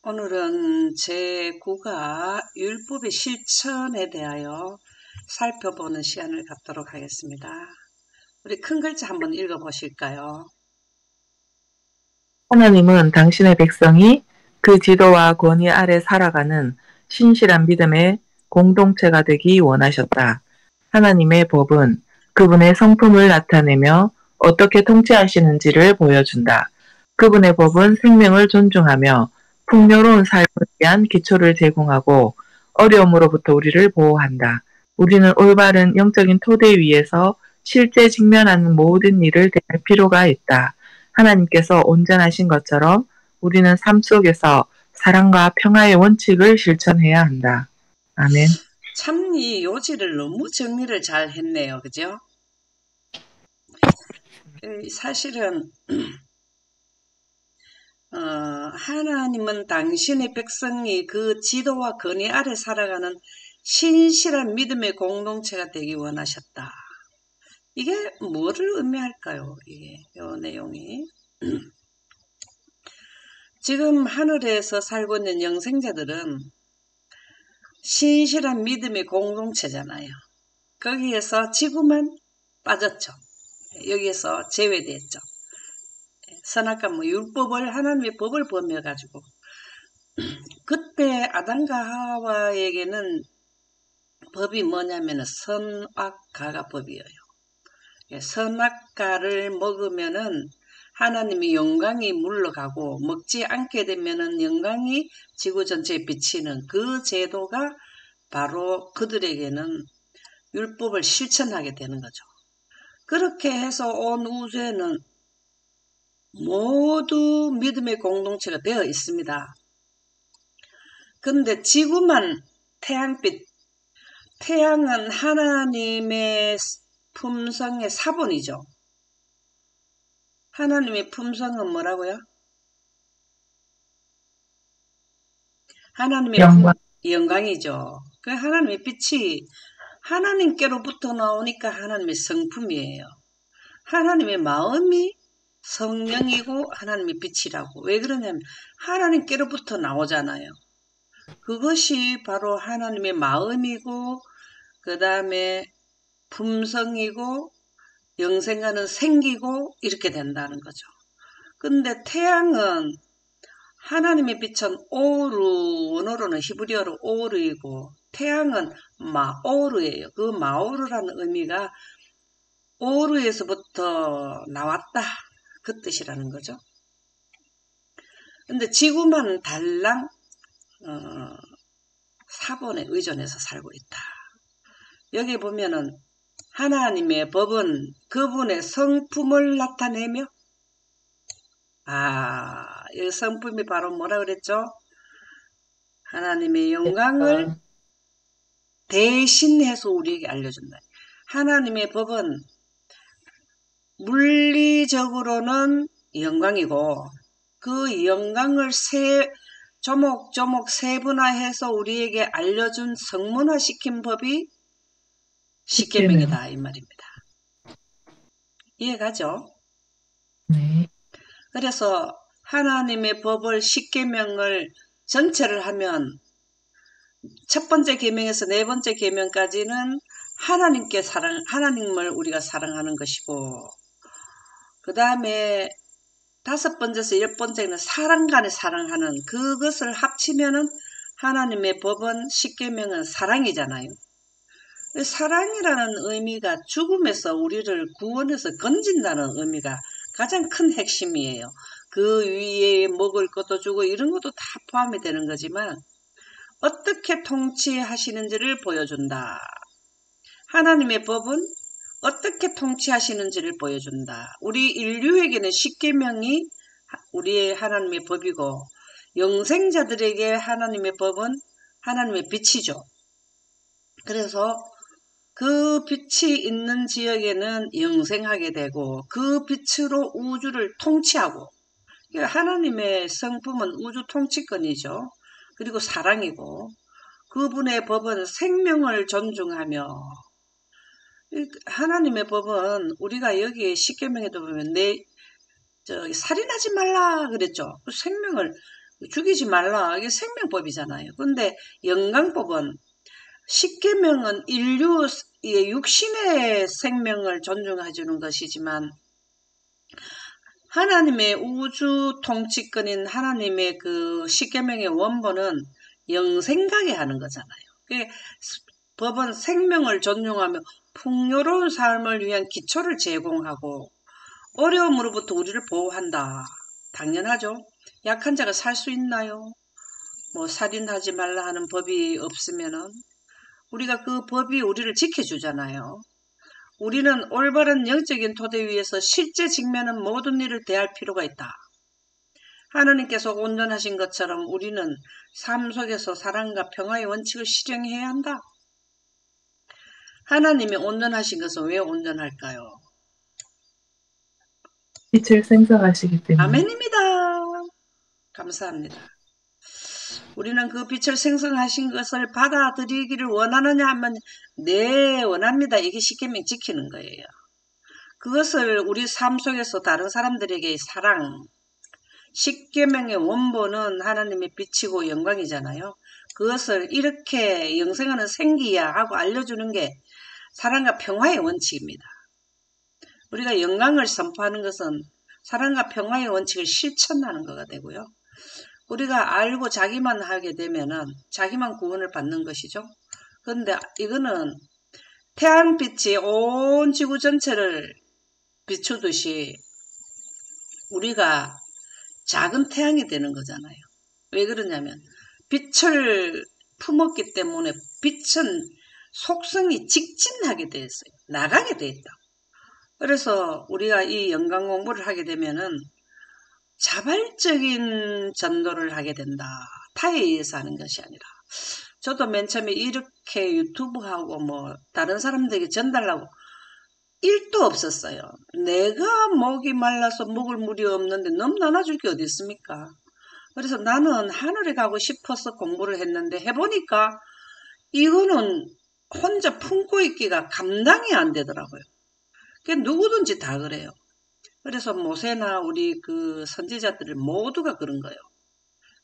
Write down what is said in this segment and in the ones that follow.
오늘은 제9가 율법의 실천에 대하여 살펴보는 시간을 갖도록 하겠습니다. 우리 큰 글자 한번 읽어보실까요? 하나님은 당신의 백성이 그 지도와 권위 아래 살아가는 신실한 믿음의 공동체가 되기 원하셨다. 하나님의 법은 그분의 성품을 나타내며 어떻게 통치하시는지를 보여준다. 그분의 법은 생명을 존중하며 풍요로운 삶을 위한 기초를 제공하고 어려움으로부터 우리를 보호한다. 우리는 올바른 영적인 토대 위에서 실제 직면하는 모든 일을 대할 필요가 있다. 하나님께서 온전하신 것처럼 우리는 삶 속에서 사랑과 평화의 원칙을 실천해야 한다. 아멘. 참 이 요지를 너무 정리를 잘 했네요. 그죠? 사실은 하나님은 당신의 백성이 그 지도와 권위 아래 살아가는 신실한 믿음의 공동체가 되기 원하셨다. 이게 뭐를 의미할까요? 이게 요 내용이 지금 하늘에서 살고 있는 영생자들은 신실한 믿음의 공동체잖아요. 거기에서 지구만 빠졌죠. 여기에서 제외됐죠. 선악과 율법을 하나님의 법을 범해가지고 그때 아담과 하와에게는 법이 뭐냐면 선악과가 법이에요. 선악과를 먹으면은 하나님의 영광이 물러가고 먹지 않게 되면은 영광이 지구 전체에 비치는 그 제도가 바로 그들에게는 율법을 실천하게 되는 거죠. 그렇게 해서 온 우주에는 모두 믿음의 공동체가 되어 있습니다. 그런데 지구만 태양빛, 태양은 하나님의 품성의 사본이죠. 하나님의 품성은 뭐라고요? 하나님의 영광이죠. 그 하나님의 빛이 하나님께로부터 나오니까 하나님의 성품이에요. 하나님의 마음이 성령이고 하나님의 빛이라고. 왜 그러냐면 하나님께로부터 나오잖아요. 그것이 바로 하나님의 마음이고 그 다음에 품성이고 영생하는 생기고 이렇게 된다는 거죠. 근데 태양은 하나님의 빛은 오르, 원어로는 히브리어로 오르이고 태양은 마오르예요. 그 마오르라는 의미가 오르에서부터 나왔다. 그 뜻이라는 거죠. 근데 지구만 달랑 사본에 의존해서 살고 있다. 여기 보면은 하나님의 법은 그분의 성품을 나타내며 이 성품이 바로 뭐라 그랬죠? 하나님의 영광을 대신해서 우리에게 알려준다. 하나님의 법은 물리적으로는 영광이고 그 영광을 조목조목 세분화해서 우리에게 알려준 성문화시킨 법이 십계명이다 이 말입니다. 이해가죠? 네. 그래서 하나님의 법을 십계명을 전체를 하면 첫 번째 계명에서 네 번째 계명까지는 하나님을 우리가 사랑하는 것이고 그 다음에 다섯 번째에서 열 번째는 사람 간에 사랑하는 그것을 합치면은 하나님의 법은 십계명은 사랑이잖아요. 사랑이라는 의미가 죽음에서 우리를 구원해서 건진다는 의미가 가장 큰 핵심이에요. 그 위에 먹을 것도 주고 이런 것도 다 포함이 되는 거지만 어떻게 통치하시는지를 보여준다. 하나님의 법은 어떻게 통치하시는지를 보여준다. 우리 인류에게는 십계명이 우리의 하나님의 법이고 영생자들에게 하나님의 법은 하나님의 빛이죠. 그래서 그 빛이 있는 지역에는 영생하게 되고 그 빛으로 우주를 통치하고 하나님의 성품은 우주 통치권이죠. 그리고 사랑이고 그분의 법은 생명을 존중하며 하나님의 법은 우리가 여기 십계명에도 보면 살인하지 말라 그랬죠. 그 생명을 죽이지 말라. 이게 생명법이잖아요. 근데 영광법은 십계명은 인류의 육신의 생명을 존중해 주는 것이지만 하나님의 우주 통치권인 하나님의 그 십계명의 원본은 영생가게 하는 거잖아요. 법은 생명을 존중하며 풍요로운 삶을 위한 기초를 제공하고 어려움으로부터 우리를 보호한다. 당연하죠. 약한 자가 살 수 있나요? 뭐 살인하지 말라 하는 법이 없으면은 우리가 그 법이 우리를 지켜주잖아요. 우리는 올바른 영적인 토대 위에서 실제 직면한 모든 일을 대할 필요가 있다. 하나님께서 온전하신 것처럼 우리는 삶 속에서 사랑과 평화의 원칙을 실행해야 한다. 하나님이 온전하신 것은 왜 온전할까요? 빛을 생성하시기 때문에. 아멘입니다. 감사합니다. 우리는 그 빛을 생성하신 것을 받아들이기를 원하느냐 하면 네, 원합니다. 이게 십계명 지키는 거예요. 그것을 우리 삶 속에서 다른 사람들에게 사랑, 십계명의 원본은 하나님의 빛이고 영광이잖아요. 그것을 이렇게 영생하는 생기야 하고 알려주는 게 사랑과 평화의 원칙입니다. 우리가 영광을 선포하는 것은 사랑과 평화의 원칙을 실천하는 거가 되고요. 우리가 알고 자기만 하게 되면은 자기만 구원을 받는 것이죠. 그런데 이거는 태양빛이 온 지구 전체를 비추듯이 우리가 작은 태양이 되는 거잖아요. 왜 그러냐면 빛을 품었기 때문에 빛은 속성이 직진하게 되어 있어요. 나가게 되어 있다. 그래서 우리가 이 영광 공부를 하게 되면은 자발적인 전도를 하게 된다. 타에 의해서 하는 것이 아니라. 저도 맨 처음에 이렇게 유튜브하고 뭐 다른 사람들에게 전달하고 1도 없었어요. 내가 목이 말라서 먹을 물이 없는데 너무 나눠줄 게 어디 있습니까? 그래서 나는 하늘에 가고 싶어서 공부를 했는데 해보니까 이거는 혼자 품고 있기가 감당이 안 되더라고요. 그게 누구든지 다 그래요. 그래서 모세나 우리 그 선지자들을 모두가 그런 거예요.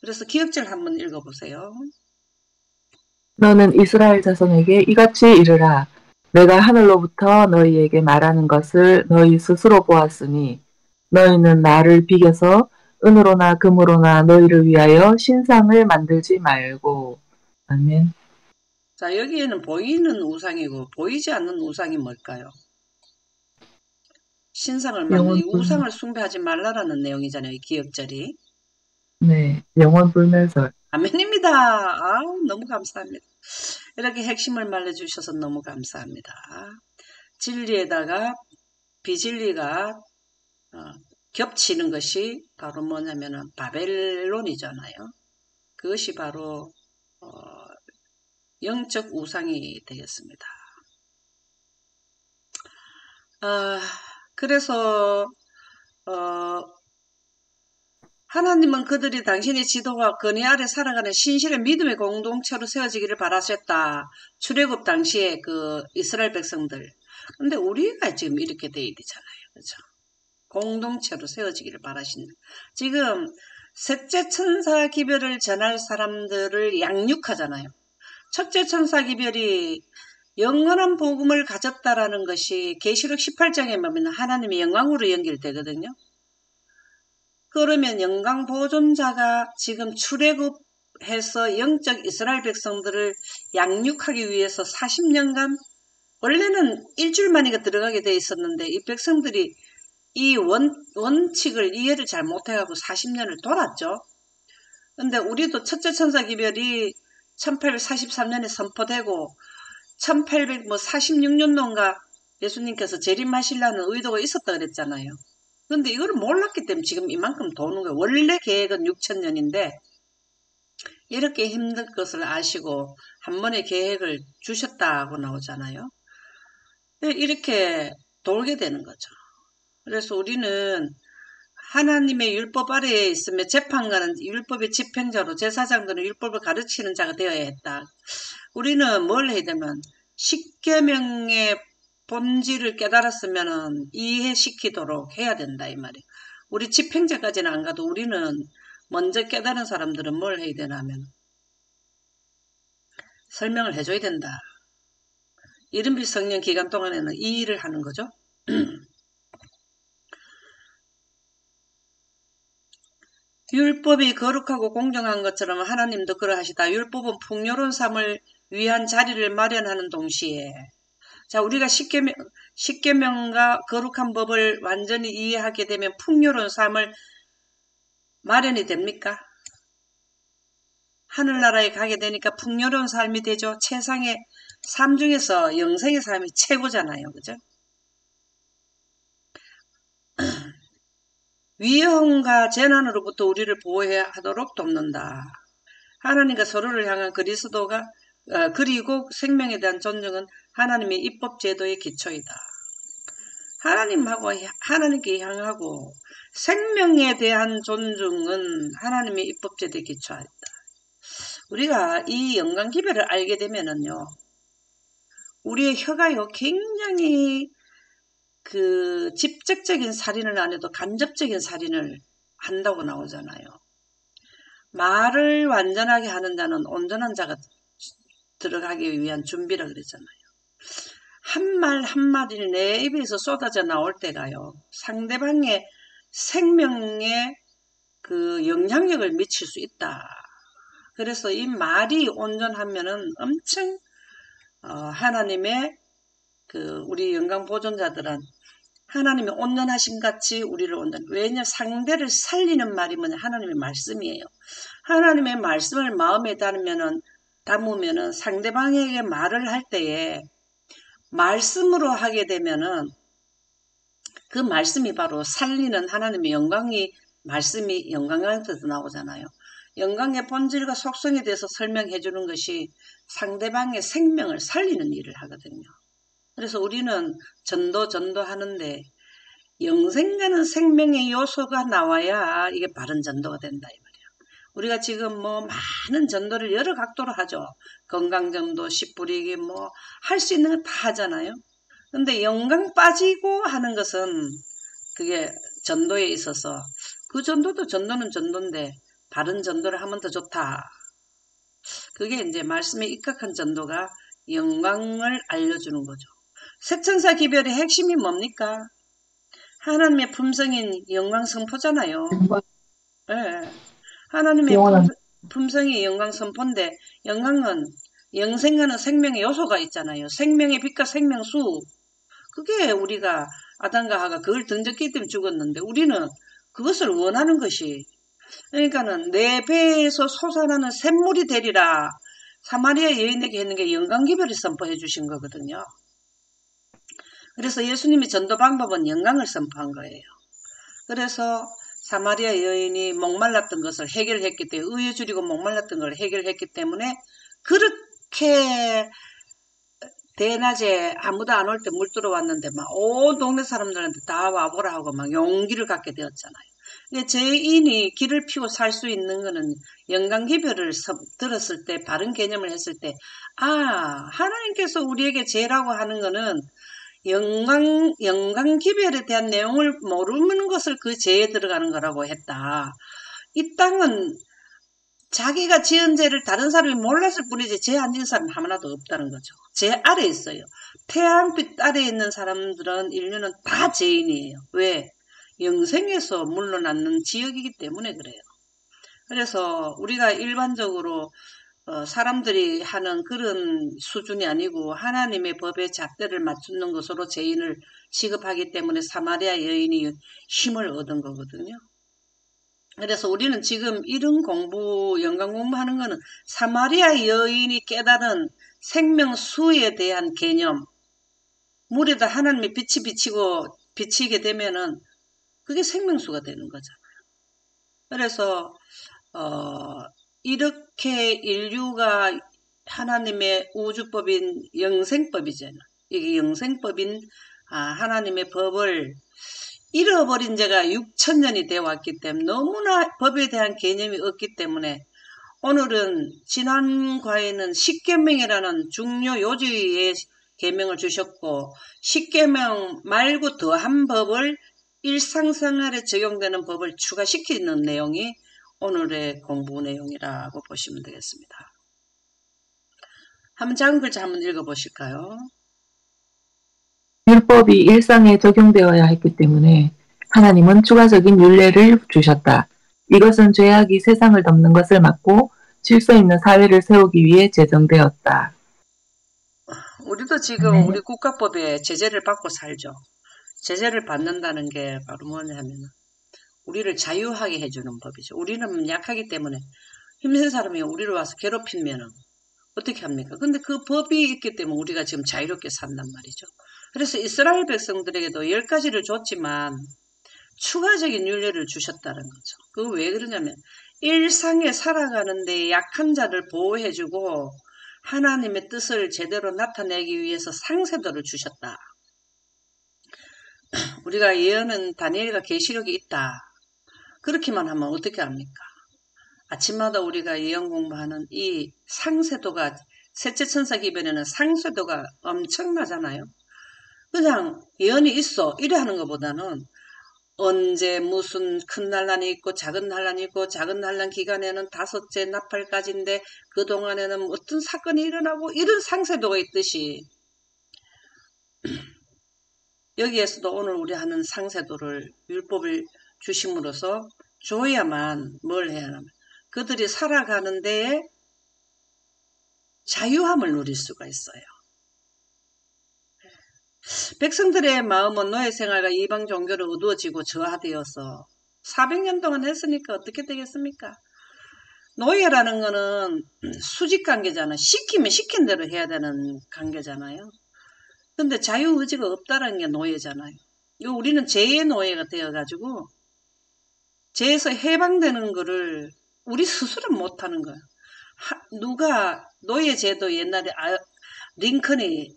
그래서 기억절 한번 읽어보세요. 너는 이스라엘 자손에게 이같이 이르라. 내가 하늘로부터 너희에게 말하는 것을 너희 스스로 보았으니 너희는 나를 비겨서 은으로나 금으로나 너희를 위하여 신상을 만들지 말고. 아멘. 자, 여기에는 보이는 우상이고 보이지 않는 우상이 뭘까요? 신상을 만든 이 영원 우상을 숭배하지 말라라는 내용이잖아요. 이 기억절이. 네, 영원 불멸설. 아멘입니다. 아, 너무 감사합니다. 이렇게 핵심을 말해주셔서 너무 감사합니다. 진리에다가 비진리가 겹치는 것이 바로 뭐냐면은 바벨론이잖아요. 그것이 바로 영적 우상이 되겠습니다. 그래서 하나님은 그들이 당신의 지도와 건의 아래 살아가는 신실의 믿음의 공동체로 세워지기를 바라셨다. 출애굽 당시에 그 이스라엘 백성들. 근데 우리가 지금 이렇게 돼 있잖아요. 그렇죠? 공동체로 세워지기를 바라신다. 지금 셋째 천사 기별을 전할 사람들을 양육하잖아요. 첫째 천사 기별이 영원한 복음을 가졌다라는 것이 계시록 18장에 보면 하나님의 영광으로 연결되거든요. 그러면 영광 보존자가 지금 출애굽해서 영적 이스라엘 백성들을 양육하기 위해서 40년간 원래는 일주일 만에 들어가게 돼 있었는데 이 백성들이 이 원칙을 이해를 잘 못해가고 40년을 돌았죠. 근데 우리도 첫째 천사 기별이 1843년에 선포되고 1846년도인가 예수님께서 재림하시려는 의도가 있었다 그랬잖아요. 근데 이걸 몰랐기 때문에 지금 이만큼 도는 거예요. 원래 계획은 6천년인데 이렇게 힘든 것을 아시고 한 번에 계획을 주셨다고 나오잖아요. 이렇게 돌게 되는 거죠. 그래서 우리는 하나님의 율법 아래에 있으며 재판관은 율법의 집행자로 제사장들은 율법을 가르치는 자가 되어야 했다. 우리는 뭘 해야 되면 십계명의 본질을 깨달았으면 이해시키도록 해야 된다 이 말이에요. 우리 집행자까지는 안 가도 우리는 먼저 깨달은 사람들은 뭘 해야 되나 하면 설명을 해줘야 된다. 이른비 성령 기간 동안에는 이 일을 하는 거죠. 율법이 거룩하고 공정한 것처럼 하나님도 그러하시다. 율법은 풍요로운 삶을 위한 자리를 마련하는 동시에 자, 우리가 십계명과 거룩한 법을 완전히 이해하게 되면 풍요로운 삶을 마련이 됩니까? 하늘나라에 가게 되니까 풍요로운 삶이 되죠. 세상의 삶 중에서 영생의 삶이 최고잖아요. 그죠? 위험과 재난으로부터 우리를 보호해야 하도록 돕는다. 하나님과 서로를 향한 그리스도가 그리고 생명에 대한 존중은 하나님의 입법 제도의 기초이다. 하나님께 향하고 생명에 대한 존중은 하나님의 입법 제도의 기초이다. 우리가 이 영광 기별을 알게 되면은요, 우리의 혀가요 굉장히 그 직접적인 살인을 안 해도 간접적인 살인을 한다고 나오잖아요. 말을 완전하게 하는 자는 온전한 자가 들어가기 위한 준비라 그랬잖아요. 한 말 한마디를 내 입에서 쏟아져 나올 때가요, 상대방의 생명에 그 영향력을 미칠 수 있다. 그래서 이 말이 온전하면은 엄청 하나님의 그 우리 영광 보존자들은 하나님의 온전하심 같이 우리를 왜냐 상대를 살리는 말이 뭐냐 하나님의 말씀이에요. 하나님의 말씀을 마음에 담으면은 상대방에게 말을 할 때에 말씀으로 하게 되면은 그 말씀이 바로 살리는 하나님의 말씀이 영광한테서 나오잖아요. 영광의 본질과 속성에 대해서 설명해 주는 것이 상대방의 생명을 살리는 일을 하거든요. 그래서 우리는 전도하는데 영생과는 생명의 요소가 나와야 이게 바른 전도가 된다 이 말이야. 우리가 지금 뭐 많은 전도를 여러 각도로 하죠. 건강전도, 씨 뿌리기 뭐 할 수 있는 거 다 하잖아요. 근데 영광 빠지고 하는 것은 그게 전도에 있어서 그 전도도 전도는 전도인데 바른 전도를 하면 더 좋다. 그게 이제 말씀에 입각한 전도가 영광을 알려주는 거죠. 색천사 기별의 핵심이 뭡니까? 하나님의 품성인 영광 선포잖아요. 네. 하나님의 품성이 영광 선포인데 영광은 영생과는 생명의 요소가 있잖아요. 생명의 빛과 생명수. 그게 우리가 아담과 하가 그걸 던졌기 때문에 죽었는데 우리는 그것을 원하는 것이 그러니까는 내 배에서 솟아나는 샘물이 되리라. 사마리아 여인에게 했는 게 영광기별을 선포해 주신 거거든요. 그래서 예수님이 전도 방법은 영광을 선포한 거예요. 그래서 사마리아 여인이 목말랐던 것을 해결했기 때문에 의에 줄이고 목말랐던 걸 해결했기 때문에 그렇게 대낮에 아무도 안 올 때 물 들어왔는데 막 온 동네 사람들한테 다 와보라 하고 막 용기를 갖게 되었잖아요. 죄인이 길을 피고 살 수 있는 거는 영광기별을 들었을 때 바른 개념을 했을 때 하나님께서 우리에게 죄라고 하는 거는 영광기별에 대한 내용을 모르는 것을 그 죄에 들어가는 거라고 했다. 이 땅은 자기가 지은 죄를 다른 사람이 몰랐을 뿐이지 죄 안 지은 사람이 하나도 없다는 거죠. 죄 아래에 있어요. 태양빛 아래에 있는 사람들은 인류는 다 죄인이에요. 왜? 영생에서 물러나는 지역이기 때문에 그래요. 그래서 우리가 일반적으로 사람들이 하는 그런 수준이 아니고 하나님의 법의 잣대를 맞추는 것으로 죄인을 취급하기 때문에 사마리아 여인이 힘을 얻은 거거든요. 그래서 우리는 지금 이런 영광 공부하는 거는 사마리아 여인이 깨달은 생명수에 대한 개념, 물에다 하나님의 빛이 비치게 되면은 그게 생명수가 되는 거잖아요. 그래서 이렇게 인류가 하나님의 우주법인 영생법이잖아. 이게 영생법인 하나님의 법을 잃어버린 지가 6,000년이 되어 왔기 때문에 너무나 법에 대한 개념이 없기 때문에 오늘은 지난 과에는 십계명이라는 중요 요지의 계명을 주셨고 십계명 말고 더한 법을 일상생활에 적용되는 법을 추가시키는 내용이 오늘의 공부 내용이라고 보시면 되겠습니다. 한번 작은 글자 한번 읽어보실까요? 율법이 일상에 적용되어야 했기 때문에 하나님은 추가적인 율례를 주셨다. 이것은 죄악이 세상을 덮는 것을 막고 질서 있는 사회를 세우기 위해 제정되었다. 우리도 지금 우리 국가법에 제재를 받고 살죠. 제재를 받는다는 게 바로 뭐냐면 우리를 자유하게 해주는 법이죠. 우리는 약하기 때문에 힘센 사람이 우리를 와서 괴롭히면 어떻게 합니까? 근데 그 법이 있기 때문에 우리가 지금 자유롭게 산단 말이죠. 그래서 이스라엘 백성들에게도 10가지를 줬지만 추가적인 윤례를 주셨다는 거죠. 그거 왜 그러냐면 일상에 살아가는데 약한 자를 보호해주고 하나님의 뜻을 제대로 나타내기 위해서 상세도를 주셨다. 우리가 예언은 다니엘과 계시록이 있다. 그렇게만 하면 어떻게 합니까? 아침마다 우리가 예언 공부하는 이 상세도가 셋째 천사 기변에는 상세도가 엄청나잖아요. 그냥 예언이 있어 이래 하는 것보다는 언제 무슨 큰 난란이 있고 작은 난란이 있고 작은 난란 기간에는 5째 나팔까지인데 그동안에는 어떤 사건이 일어나고 이런 상세도가 있듯이 여기에서도 오늘 우리 하는 상세도를 율법을 주심으로써 줘야만 뭘 해야 하냐면 그들이 살아가는 데에 자유함을 누릴 수가 있어요. 백성들의 마음은 노예 생활과 이방 종교를 어두워지고 저하되어서 400년 동안 했으니까 어떻게 되겠습니까? 노예라는 거는 수직 관계잖아요. 시키면 시킨 대로 해야 되는 관계잖아요. 근데 자유의지가 없다는 게 노예잖아요. 이거 우리는 죄의 노예가 되어가지고 죄에서 해방되는 거를 우리 스스로 못하는 거예요. 누가 노예제도 옛날에 링컨이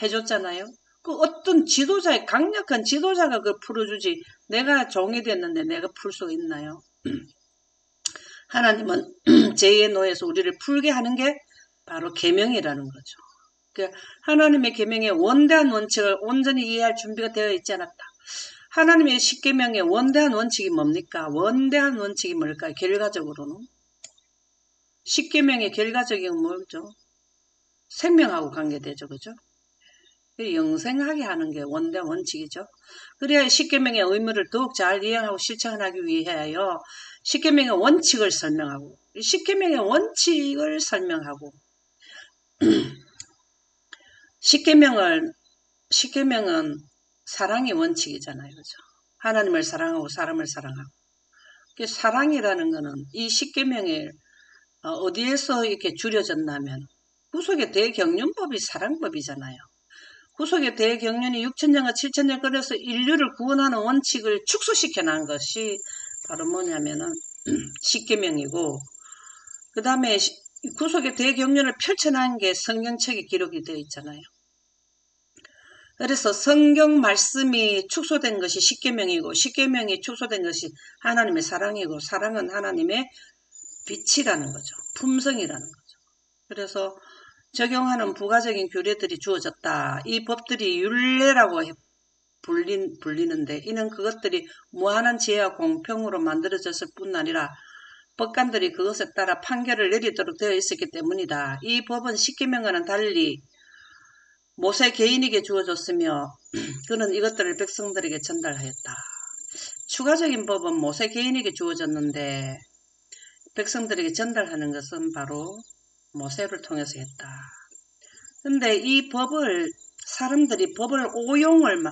해줬잖아요. 그 어떤 지도자의 강력한 지도자가 그걸 풀어주지 내가 종이 됐는데 내가 풀 수가 있나요? 하나님은 죄의 노예에서 우리를 풀게 하는 게 바로 계명이라는 거죠. 그러니까 하나님의 계명의 원대한 원칙을 온전히 이해할 준비가 되어 있지 않았다. 하나님의 십계명의 원대한 원칙이 뭡니까? 원대한 원칙이 뭘까요? 결과적으로는 십계명의 결과적인 건 뭐죠? 생명하고 관계되죠, 그죠? 영생하게 하는 게 원대한 원칙이죠. 그래야 십계명의 의무를 더욱 잘 이해하고 실천하기 위하여 십계명의 원칙을 설명하고 십계명의 원칙을 설명하고 십계명은 사랑의 원칙이잖아요. 그죠? 하나님을 사랑하고 사람을 사랑하고. 사랑이라는 거는 이 십계명에 어디에서 이렇게 줄여졌냐면 구속의 대경륜법이 사랑법이잖아요. 구속의 대경륜이 6,000년과 7,000년 걸려서 인류를 구원하는 원칙을 축소시켜 놓은 것이 바로 뭐냐면은 십계명이고 그 다음에 구속의 대경륜을 펼쳐놓은 게 성경책에 기록이 되어 있잖아요. 그래서 성경 말씀이 축소된 것이 십계명이고 십계명이 축소된 것이 하나님의 사랑이고 사랑은 하나님의 빛이라는 거죠. 품성이라는 거죠. 그래서 적용하는 부가적인 규례들이 주어졌다. 이 법들이 율례라고 불리는데 이는 그것들이 무한한 지혜와 공평으로 만들어졌을 뿐 아니라 법관들이 그것에 따라 판결을 내리도록 되어 있었기 때문이다. 이 법은 십계명과는 달리 모세 개인에게 주어졌으며 그는 이것들을 백성들에게 전달하였다. 추가적인 법은 모세 개인에게 주어졌는데 백성들에게 전달하는 것은 바로 모세를 통해서 했다. 근데 이 법을 사람들이 법을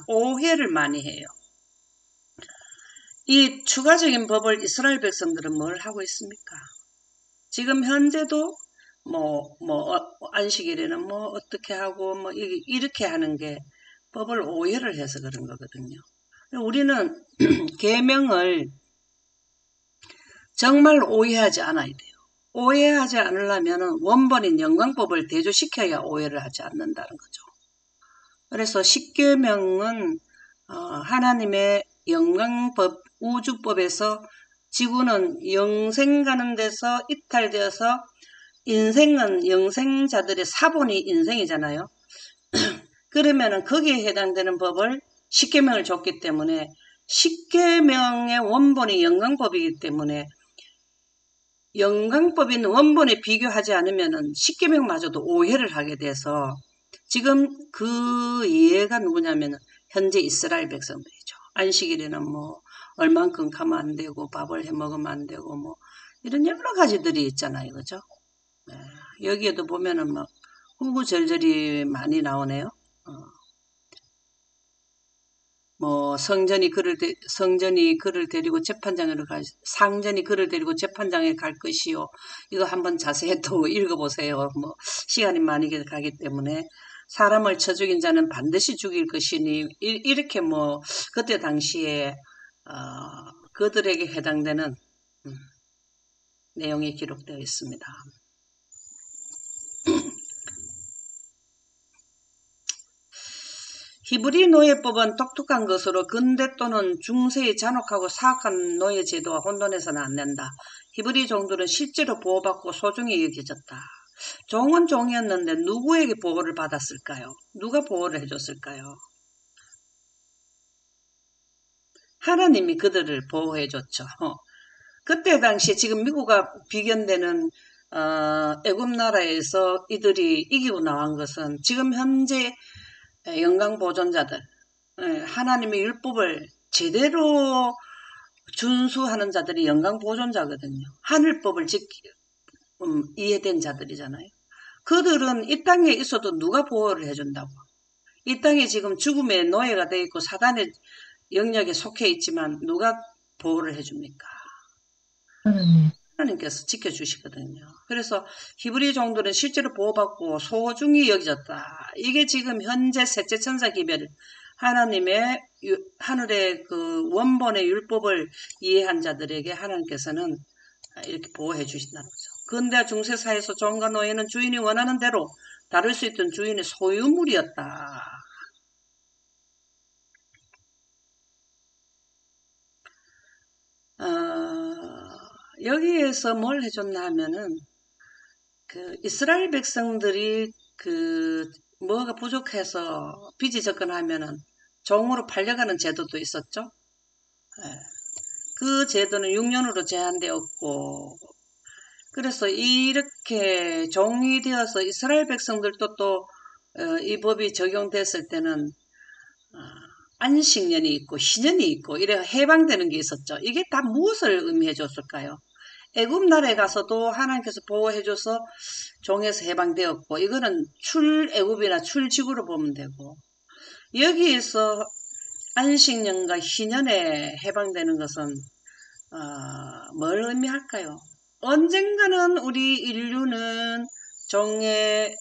오해를 많이 해요. 이 추가적인 법을 이스라엘 백성들은 뭘 하고 있습니까? 지금 현재도 안식일에는 어떻게 하고 이렇게 하는 게 법을 오해를 해서 그런 거거든요. 우리는 계명을 정말 오해하지 않아야 돼요. 오해하지 않으려면 원본인 영광법을 대조시켜야 오해를 하지 않는다는 거죠. 그래서 십계명은 하나님의 영광법, 우주법에서 지구는 영생 가는 데서 이탈되어서 인생은 영생자들의 사본이 인생이잖아요. 그러면은 거기에 해당되는 법을 십계명을 줬기 때문에 십계명의 원본이 영광법이기 때문에 영광법인 원본에 비교하지 않으면은 십계명마저도 오해를 하게 돼서 지금 그 이해가 누구냐면은 현재 이스라엘 백성들이죠. 안식일에는 뭐 얼만큼 가면 안 되고 밥을 해 먹으면 안 되고 뭐 이런 여러 가지들이 있잖아요, 그죠? 여기에도 보면은 막 후구절절이 많이 나오네요. 뭐 성전이 그를 데리고 재판장으로 상전이 그를 데리고 재판장에 갈 것이요. 이거 한번 자세히 또 읽어보세요. 뭐 시간이 많이 가기 때문에 사람을 쳐 죽인 자는 반드시 죽일 것이니 이렇게 뭐 그때 당시에 그들에게 해당되는 내용이 기록되어 있습니다. 히브리 노예법은 독특한 것으로 근대 또는 중세의 잔혹하고 사악한 노예 제도와 혼돈해서는 안 된다. 히브리 종들은 실제로 보호받고 소중히 여겨졌다. 종은 종이었는데 누구에게 보호를 받았을까요? 누가 보호를 해줬을까요? 하나님이 그들을 보호해줬죠. 그때 당시에 지금 미국과 비견되는 애굽 나라에서 이들이 이기고 나온 것은 지금 현재 영광 보존자들, 하나님의 율법을 제대로 준수하는 자들이 영광 보존자거든요. 하늘법을 이해된 자들이잖아요. 그들은 이 땅에 있어도 누가 보호를 해준다고. 이 땅에 지금 죽음의 노예가 되어 있고 사단의 영역에 속해 있지만 누가 보호를 해줍니까? 하나님께서 지켜주시거든요. 그래서 히브리 종들은 실제로 보호받고 소중히 여겨졌다. 이게 지금 현재 셋째 천사 기별 하나님의 하늘의 그 원본의 율법을 이해한 자들에게 하나님께서는 이렇게 보호해 주신다는 거죠. 근대 중세 사회에서 종과 노예는 주인이 원하는 대로 다룰 수 있던 주인의 소유물이었다. 여기에서 뭘 해줬나 하면은 그 이스라엘 백성들이 그 뭐가 부족해서 빚이 접근하면은 종으로 팔려가는 제도도 있었죠. 그 제도는 6년으로 제한되었고 그래서 이렇게 종이 되어서 이스라엘 백성들도 또 이 법이 적용됐을 때는 안식년이 있고 희년이 있고 이래 해방되는 게 있었죠. 이게 다 무엇을 의미해 줬을까요? 애굽 나라에 가서도 하나님께서 보호해줘서 종에서 해방되었고 이거는 출애굽이나 출지구로 보면 되고 여기에서 안식년과 희년에 해방되는 것은 뭘 의미할까요? 언젠가는 우리 인류는 종의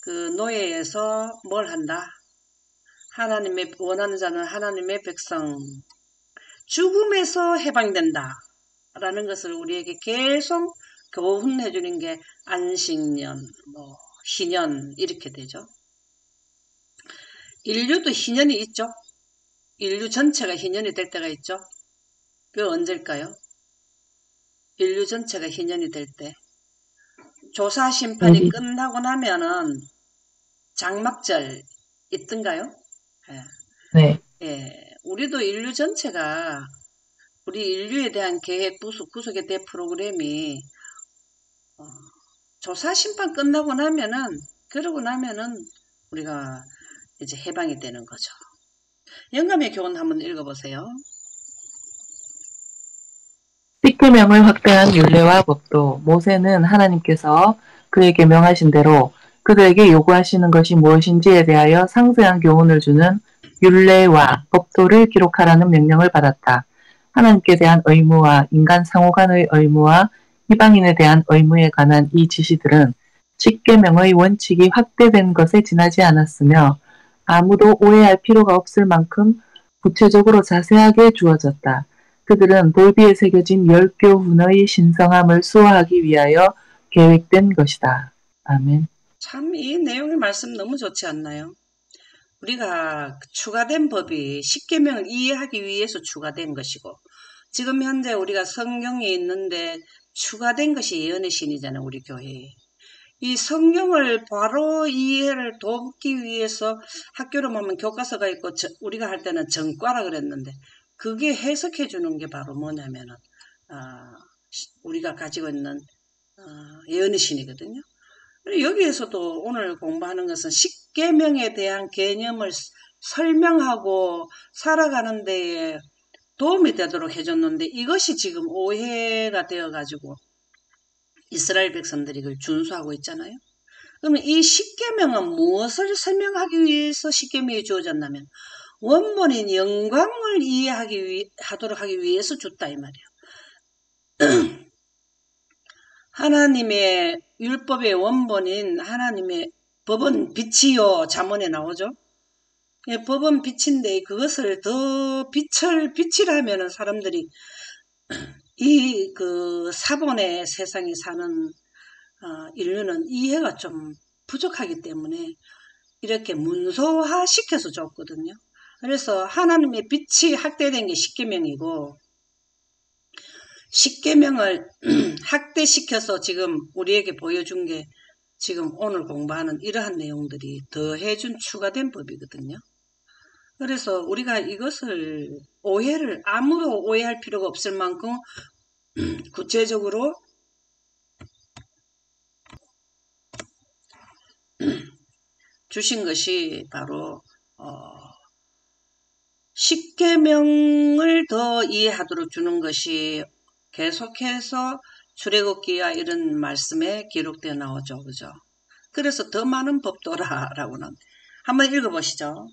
그 노예에서 뭘 한다? 하나님의 원하는 자는 하나님의 백성 죽음에서 해방된다 라는 것을 우리에게 계속 교훈해 주는 게 안식년, 뭐 희년 이렇게 되죠. 인류도 희년이 있죠. 인류 전체가 희년이 될 때가 있죠. 그 언제일까요? 인류 전체가 희년이 될 때. 조사 심판이 끝나고 나면은 장막절 있던가요? 네. 예, 우리도 인류 전체가 우리 인류에 대한 계획 구속에 대한 프로그램이 조사 심판 끝나고 나면은 그러고 나면은 우리가 이제 해방이 되는 거죠. 영감의 교훈 한번 읽어보세요. 십계명을 확대한 율례와 법도 모세는 하나님께서 그에게 명하신 대로 그들에게 요구하시는 것이 무엇인지에 대하여 상세한 교훈을 주는 율례와 법도를 기록하라는 명령을 받았다. 하나님께 대한 의무와 인간 상호 간의 의무와 이방인에 대한 의무에 관한 이 지시들은 십계명의 원칙이 확대된 것에 지나지 않았으며 아무도 오해할 필요가 없을 만큼 구체적으로 자세하게 주어졌다. 그들은 돌비에 새겨진 10교훈의 신성함을 수호하기 위하여 계획된 것이다. 아멘. 참 이 내용의 말씀 너무 좋지 않나요? 우리가 추가된 법이 십계명을 이해하기 위해서 추가된 것이고 지금 현재 우리가 성경에 있는데 추가된 것이 예언의 신이잖아요. 우리 교회에. 이 성경을 바로 이해를 돕기 위해서 학교로 보면 교과서가 있고 우리가 할 때는 전과라 그랬는데 그게 해석해 주는 게 바로 뭐냐면은 우리가 가지고 있는 예언의신이거든요. 여기에서도 오늘 공부하는 것은 십계명에 대한 개념을 설명하고 살아가는 데에 도움이 되도록 해줬는데 이것이 지금 오해가 되어가지고 이스라엘 백성들이 그걸 준수하고 있잖아요. 그러면 이 십계명은 무엇을 설명하기 위해서 십계명이 주어졌냐면 원본인 영광을 하도록 하기 위해서 줬다 이 말이에요. 하나님의 율법의 원본인 하나님의 법은 빛이요 잠언에 나오죠. 법은 빛인데 그것을 더 빛이라 하면은 사람들이 이 사본의 세상에 사는 인류는 이해가 좀 부족하기 때문에 이렇게 문서화 시켜서 줬거든요. 그래서 하나님의 빛이 확대된 게 십계명이고 십계명을 확대시켜서 지금 우리에게 보여준 게 지금 오늘 공부하는 이러한 내용들이 더해준 추가된 법이거든요. 그래서 우리가 이것을 아무도 오해할 필요가 없을 만큼 구체적으로 주신 것이 바로 십계명을 더 이해하도록 주는 것이 계속해서 출애굽기와 이런 말씀에 기록되어 나오죠. 그죠? 그래서 더 많은 법도라라고는 한번 읽어보시죠.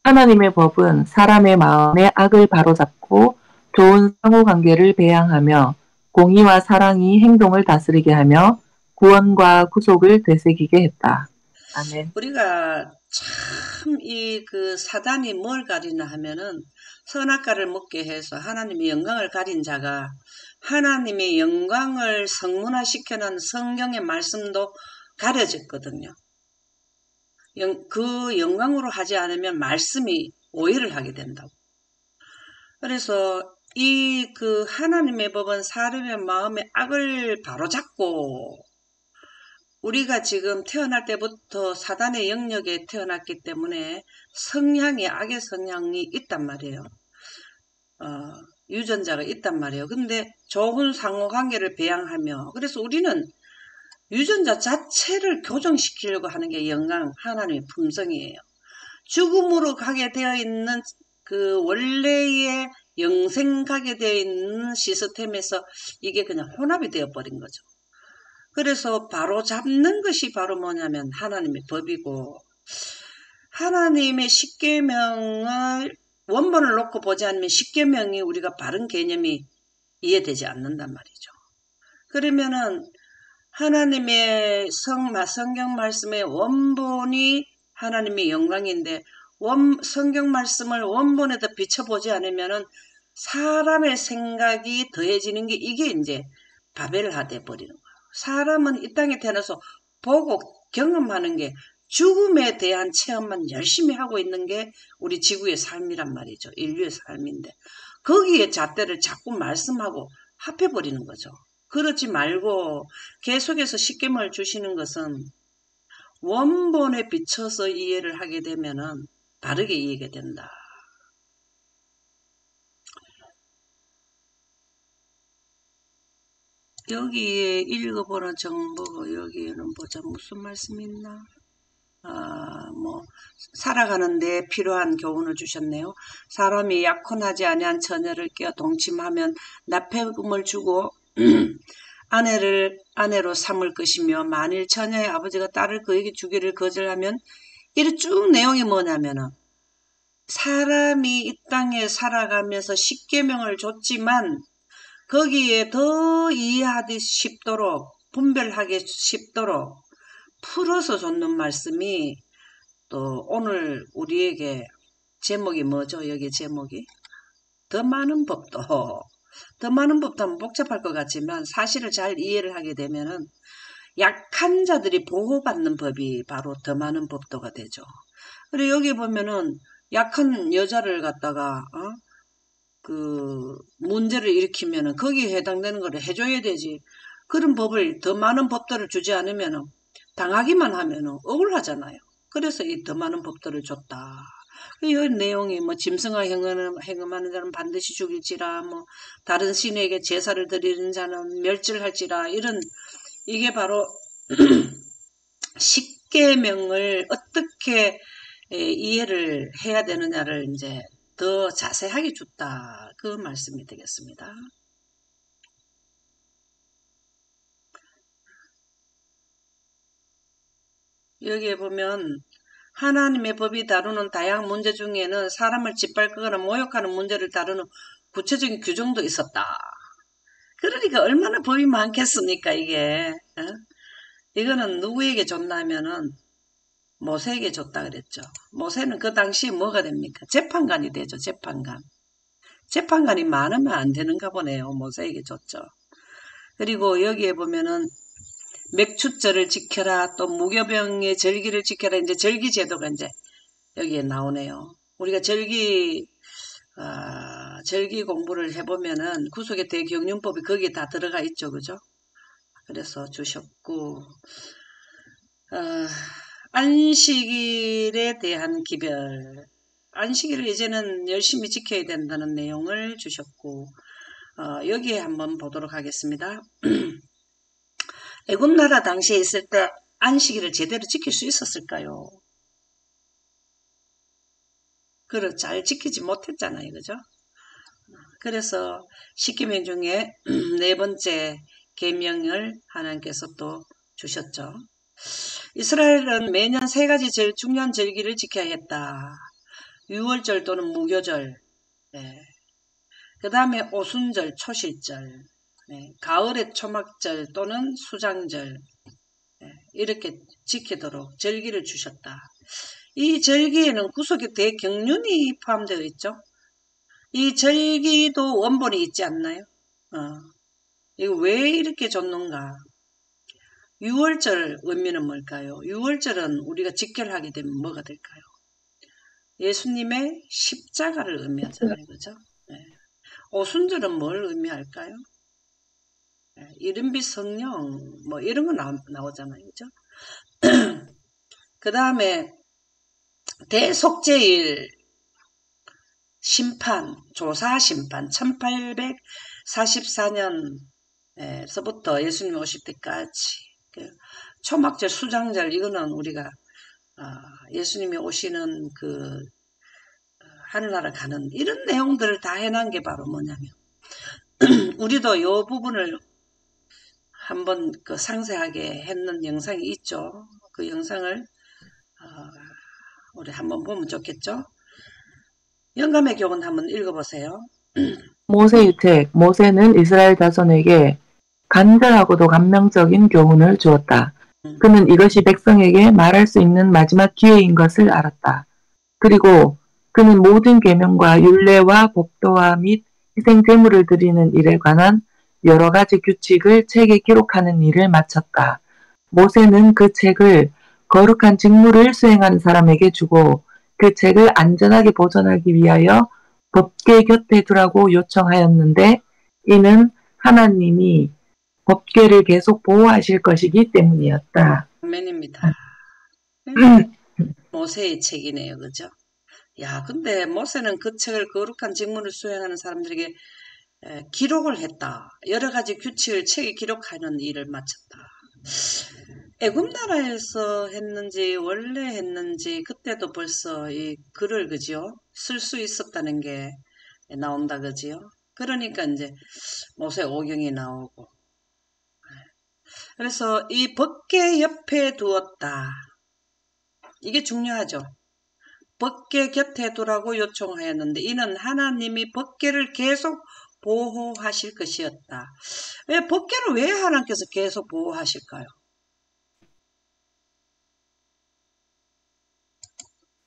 하나님의 법은 사람의 마음에 악을 바로잡고 좋은 상호관계를 배양하며 공의와 사랑이 행동을 다스리게 하며 구원과 구속을 되새기게 했다. 아멘. 우리가 참 사단이 뭘 가리나 하면은 선악과를 먹게 해서 하나님의 영광을 가린 자가 하나님의 영광을 성문화시켜놓은 성경의 말씀도 가려졌거든요. 그 영광으로 하지 않으면 말씀이 오해를 하게 된다고. 그래서 하나님의 법은 사람의 마음에 악을 바로잡고 우리가 지금 태어날 때부터 사단의 영역에 태어났기 때문에 악의 성향이 있단 말이에요. 유전자가 있단 말이에요. 근데 좋은 상호관계를 배양하며 그래서 우리는 유전자 자체를 교정시키려고 하는 게 하나님의 품성이에요. 죽음으로 가게 되어 있는 그 원래의 영생 가게 되어 있는 시스템에서 이게 그냥 혼합이 되어 버린 거죠. 그래서 바로 잡는 것이 바로 뭐냐면 하나님의 법이고 하나님의 십계명을 원본을 놓고 보지 않으면 십계명이 우리가 바른 개념이 이해되지 않는단 말이죠. 그러면은 하나님의 성경 말씀의 원본이 하나님의 영광인데 성경 말씀을 원본에다 비춰보지 않으면은 사람의 생각이 더해지는 게 이게 이제 바벨화돼 버리는 거예요. 사람은 이 땅에 태어나서 보고 경험하는 게 죽음에 대한 체험만 열심히 하고 있는 게 우리 지구의 삶이란 말이죠. 인류의 삶인데 거기에 잣대를 자꾸 말씀하고 합해버리는 거죠. 그렇지 말고 계속해서 십계명을 주시는 것은 원본에 비춰서 이해를 하게 되면은 바르게 이해가 된다. 여기에 읽어보는 정보 여기에는 보자 무슨 말씀이 있나? 살아가는데 필요한 교훈을 주셨네요. 사람이 약혼하지 아니한 처녀를 껴 동침하면 납폐금을 주고 아내로 삼을 것이며 만일 처녀의 아버지가 딸을 그에게 주기를 거절하면 이런 쭉 내용이 뭐냐면은 사람이 이 땅에 살아가면서 십계명을 줬지만 거기에 더 이해하기 쉽도록 분별하기 쉽도록 풀어서 줬는 말씀이 또 오늘 우리에게 제목이 뭐죠? 여기 제목이 더 많은 법도 하면 복잡할 것 같지만 사실을 잘 이해를 하게 되면은 약한 자들이 보호받는 법이 바로 더 많은 법도가 되죠. 그리고 여기 보면은 약한 여자를 갖다가 문제를 일으키면은 거기에 해당되는 거를 해줘야 되지. 그런 법을 더 많은 법도를 주지 않으면은 당하기만 하면은 억울하잖아요. 그래서 이 더 많은 법도를 줬다. 이 내용이 뭐 짐승아 행음하는 자는 반드시 죽일지라, 뭐 다른 신에게 제사를 드리는 자는 멸절할지라, 이런, 이게 바로 십계명을 어떻게 이해를 해야 되느냐를 이제 더 자세하게 줬다, 그 말씀이 되겠습니다. 여기에 보면 하나님의 법이 다루는 다양한 문제 중에는 사람을 짓밟거나 모욕하는 문제를 다루는 구체적인 규정도 있었다. 그러니까 얼마나 법이 많겠습니까, 이게. 어? 이거는 누구에게 줬냐면은 모세에게 줬다 그랬죠. 모세는 그 당시에 뭐가 됩니까? 재판관이 되죠, 재판관. 재판관이 많으면 안 되는가 보네요. 모세에게 줬죠. 그리고 여기에 보면은 맥추절을 지켜라, 또 무교병의 절기를 지켜라, 이제 절기 제도가 이제 여기에 나오네요. 우리가 절기 공부를 해보면은 구속의 대경륜법이 거기에 다 들어가 있죠, 그죠? 그래서 주셨고, 안식일에 대한 기별, 안식일을 이제는 열심히 지켜야 된다는 내용을 주셨고, 여기에 한번 보도록 하겠습니다. 애굽 나라 당시에 있을 때 안식일을 제대로 지킬 수 있었을까요? 그걸 잘 지키지 못했잖아요, 그죠? 그래서 십계명 중에 네 번째 계명을 하나님께서 또 주셨죠. 이스라엘은 매년 세 가지 제일 중요한 절기를 지켜야 했다. 유월절 또는 무교절, 네. 그 다음에 오순절, 초실절, 네. 가을의 초막절 또는 수장절, 네. 이렇게 지키도록 절기를 주셨다. 이 절기에는 구속의 대경륜이 포함되어 있죠. 이 절기도 원본이 있지 않나요? 이거 왜 이렇게 줬는가? 유월절 의미는 뭘까요? 유월절은 우리가 직결하게 되면 뭐가 될까요? 예수님의 십자가를 의미하잖아요, 그죠? 네. 오순절은 뭘 의미할까요? 네. 이른빛 성령, 뭐 이런 거 나오잖아요, 그죠? 그 다음에 대속죄일 심판, 조사 심판, 1844년서부터 예수님 오실 때까지, 초막절, 수장절, 이거는 우리가 예수님이 오시는 그 하늘나라 가는 이런 내용들을 다 해놓은 게 바로 뭐냐면 우리도 이 부분을 한번 그 상세하게 했는 영상이 있죠. 그 영상을 우리 한번 보면 좋겠죠. 영감의 교훈 한번 읽어보세요. 모세 유책, 모세는 이스라엘 자손에게 간절하고도 감명적인 교훈을 주었다. 그는 이것이 백성에게 말할 수 있는 마지막 기회인 것을 알았다. 그리고 그는 모든 계명과 율례와 법도와 및 희생 제물을 드리는 일에 관한 여러 가지 규칙을 책에 기록하는 일을 마쳤다. 모세는 그 책을 거룩한 직무를 수행하는 사람에게 주고 그 책을 안전하게 보존하기 위하여 법궤 곁에 두라고 요청하였는데 이는 하나님이 법궤를 계속 보호하실 것이기 때문이었다. 아멘입니다. 모세의 책이네요, 그죠? 야, 근데 모세는 그 책을 거룩한 직무를 수행하는 사람들에게 기록을 했다. 여러 가지 규칙을 책에 기록하는 일을 마쳤다. 애굽 나라에서 했는지 원래 했는지 그때도 벌써 이 글을 그죠? 쓸 수 있었다는 게 나온다 그지요? 그러니까 이제 모세 오경이 나오고 그래서 이 법궤 옆에 두었다. 이게 중요하죠. 법궤 곁에 두라고 요청하였는데 이는 하나님이 법궤를 계속 보호하실 것이었다. 왜 법궤를 왜 하나님께서 계속 보호하실까요?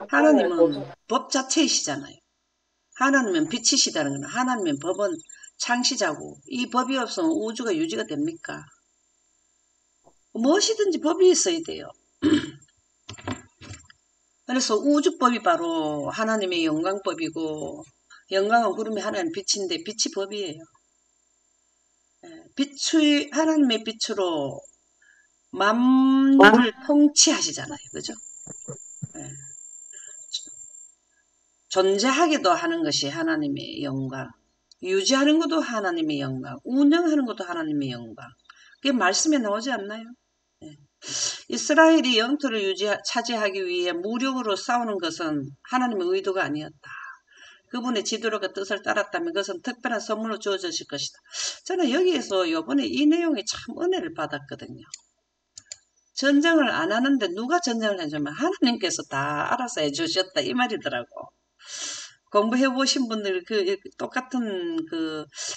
하나님은 법 자체이시잖아요. 하나님은 빛이시다는 건 하나님은 법은 창시자고 이 법이 없으면 우주가 유지가 됩니까? 무엇이든지 법이 있어야 돼요. 그래서 우주법이 바로 하나님의 영광법이고 영광은 구름이 하나님 빛인데 빛이 법이에요. 빛의 하나님의 빛으로 만물을 통치하시잖아요. 그죠? 존재하기도 하는 것이 하나님의 영광, 유지하는 것도 하나님의 영광, 운영하는 것도 하나님의 영광. 그게 말씀에 나오지 않나요? 네. 이스라엘이 영토를 차지하기 위해 무력으로 싸우는 것은 하나님의 의도가 아니었다. 그분의 지도력과 뜻을 따랐다면 그것은 특별한 선물로 주어졌을 것이다. 저는 여기에서 이번에 이 내용에 참 은혜를 받았거든요. 전쟁을 안 하는데 누가 전쟁을 해주면 하나님께서 다 알아서 해주셨다 이 말이더라고. 공부해 보신 분들 똑같은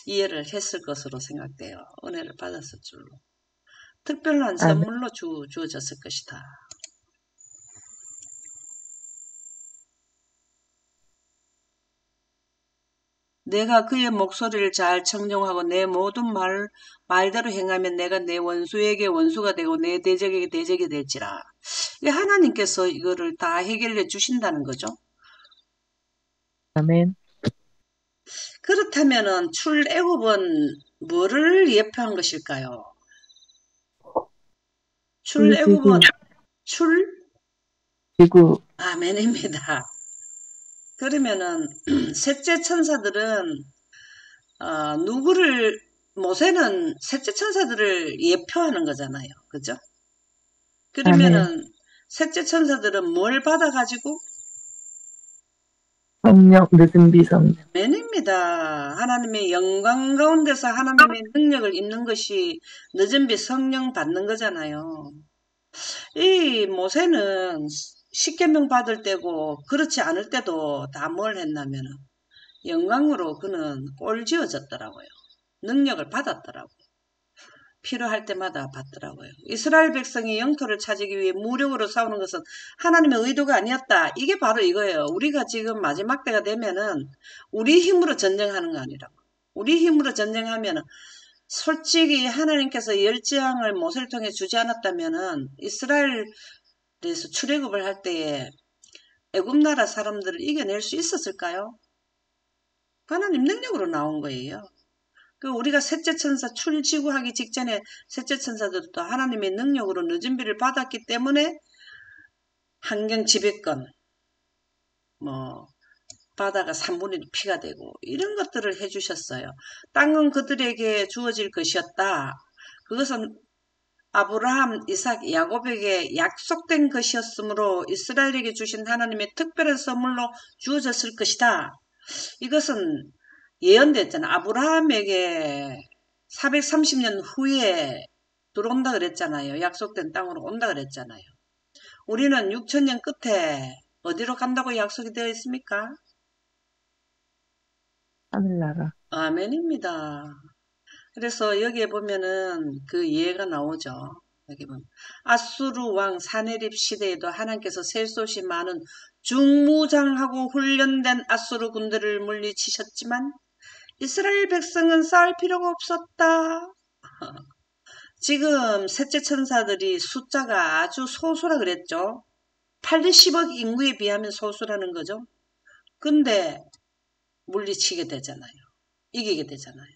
이해를 했을 것으로 생각돼요. 은혜를 받았을 줄로. 특별한 아멘. 선물로 주어졌을 것이다. 내가 그의 목소리를 잘 청정하고 내 모든 말대로 행하면 내가 내 원수에게 원수가 되고 내 대적에게 대적이 될지라. 하나님께서 이거를 다 해결해 주신다는 거죠. 아멘. 그렇다면은 출애굽은 뭐를 예표한 것일까요? 지구, 출애굽은 지구, 아멘입니다. 그러면은 셋째 천사들은 모세는 셋째 천사들을 예표하는 거잖아요. 그죠? 아멘. 그러면은 셋째 천사들은 뭘 받아가지고? 성령, 늦은 비성령. 아멘입니다. 하나님의 영광 가운데서 하나님의 능력을 입는 것이 늦은 비 성령 받는 거잖아요. 이 모세는 십계명 받을 때고 그렇지 않을 때도 다 뭘 했냐면은 영광으로 그는 꼴지어졌더라고요. 능력을 받았더라고요. 필요할 때마다 받더라고요. 이스라엘 백성이 영토를 차지하기 위해 무력으로 싸우는 것은 하나님의 의도가 아니었다. 이게 바로 이거예요. 우리가 지금 마지막 때가 되면은 우리 힘으로 전쟁하는 거 아니라고. 우리 힘으로 전쟁하면은 솔직히 하나님께서 열지향을 모세를 통해 주지 않았다면은 이스라엘에서 출애굽을 할 때에 애굽 나라 사람들을 이겨낼 수 있었을까요? 하나님 능력으로 나온 거예요. 우리가 셋째 천사 출지구하기 직전에 셋째 천사들도 하나님의 능력으로 늦은 비를 받았기 때문에 환경 지배권, 바다가 3분의 1 피가 되고 이런 것들을 해주셨어요. 땅은 그들에게 주어질 것이었다. 그것은 아브라함, 이삭, 야곱에게 약속된 것이었으므로 이스라엘에게 주신 하나님의 특별한 선물로 주어졌을 것이다. 이것은 예언됐잖아. 아브라함에게 430년 후에 들어온다 그랬잖아요. 약속된 땅으로 온다 그랬잖아요. 우리는 6천년 끝에 어디로 간다고 약속이 되어 있습니까? 하늘나라. 아멘입니다. 그래서 여기에 보면은 그 예가 나오죠. 여기 보면 아수르 왕 사네립 시대에도 하나님께서 셀소시 많은 중무장하고 훈련된 아수르 군대를 물리치셨지만 이스라엘 백성은 싸울 필요가 없었다. 지금 셋째 천사들이 숫자가 아주 소수라 그랬죠. 80억 인구에 비하면 소수라는 거죠. 근데 물리치게 되잖아요. 이기게 되잖아요.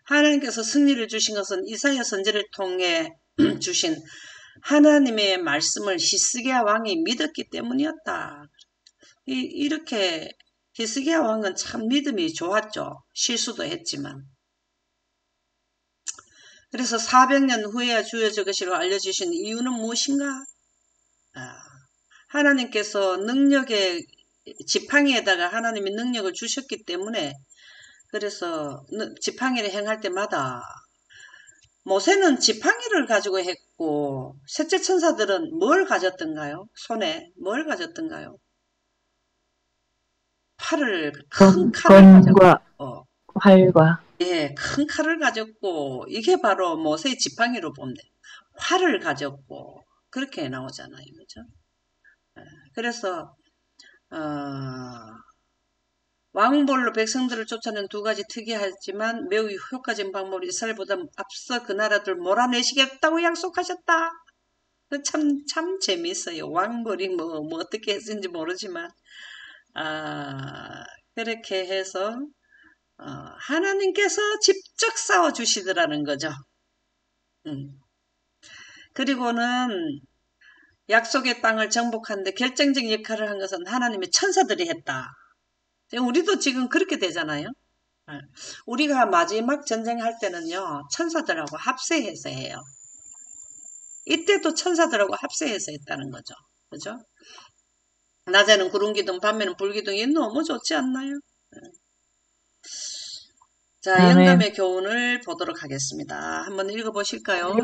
하나님께서 승리를 주신 것은 이사야 선지를 통해 주신 하나님의 말씀을 히스기야 왕이 믿었기 때문이었다. 이렇게 히스기야 왕은 참 믿음이 좋았죠. 실수도 했지만. 그래서 400년 후에야 주어질 것이라고 알려주신 이유는 무엇인가? 하나님께서 능력의 지팡이에다가 하나님이 능력을 주셨기 때문에 그래서 지팡이를 행할 때마다 모세는 지팡이를 가지고 했고 셋째 천사들은 뭘 가졌던가요? 손에 뭘 가졌던가요? 큰 칼을 검과 가졌고 활과. 예, 큰 칼을 가졌고 이게 바로 모세의 지팡이로 보면 돼요. 활을 가졌고 그렇게 나오잖아요. 그죠? 그래서 왕볼로 백성들을 쫓아낸 두 가지 특이하지만 매우 효과적인 방법으로 이스라엘보다 앞서 그 나라들 몰아내시겠다고 약속하셨다. 참 재미있어요. 왕볼이 뭐 어떻게 했는지 모르지만 그렇게 해서 하나님께서 직접 싸워주시더라는 거죠. 그리고는 약속의 땅을 정복하는데 결정적 역할을 한 것은 하나님의 천사들이 했다. 우리도 지금 그렇게 되잖아요. 우리가 마지막 전쟁할 때는요, 천사들하고 합세해서 해요. 이때도 천사들하고 합세해서 했다는 거죠. 그죠? 낮에는 구름기둥, 밤에는 불기둥이 너무 좋지 않나요? 자, 아멘. 영감의 교훈을 보도록 하겠습니다. 한번 읽어보실까요?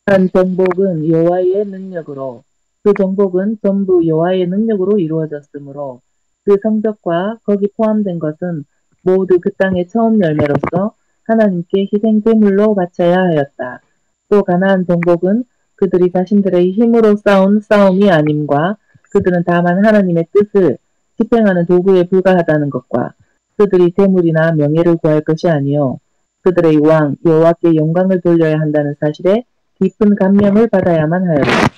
한 정복은 여호와의 능력으로 그 정복은 전부 여호와의 능력으로 이루어졌으므로 그 성벽과 거기 포함된 것은 모두 그 땅의 처음 열매로서 하나님께 희생 제물로 바쳐야 하였다. 또 가나안 정복은 그들이 자신들의 힘으로 싸운 싸움이 아님과 그들은 다만 하나님의 뜻을 집행하는 도구에 불과하다는 것과 그들이 재물이나 명예를 구할 것이 아니요 그들의 왕 여호와께 영광을 돌려야 한다는 사실에 깊은 감명을 받아야만 하였다.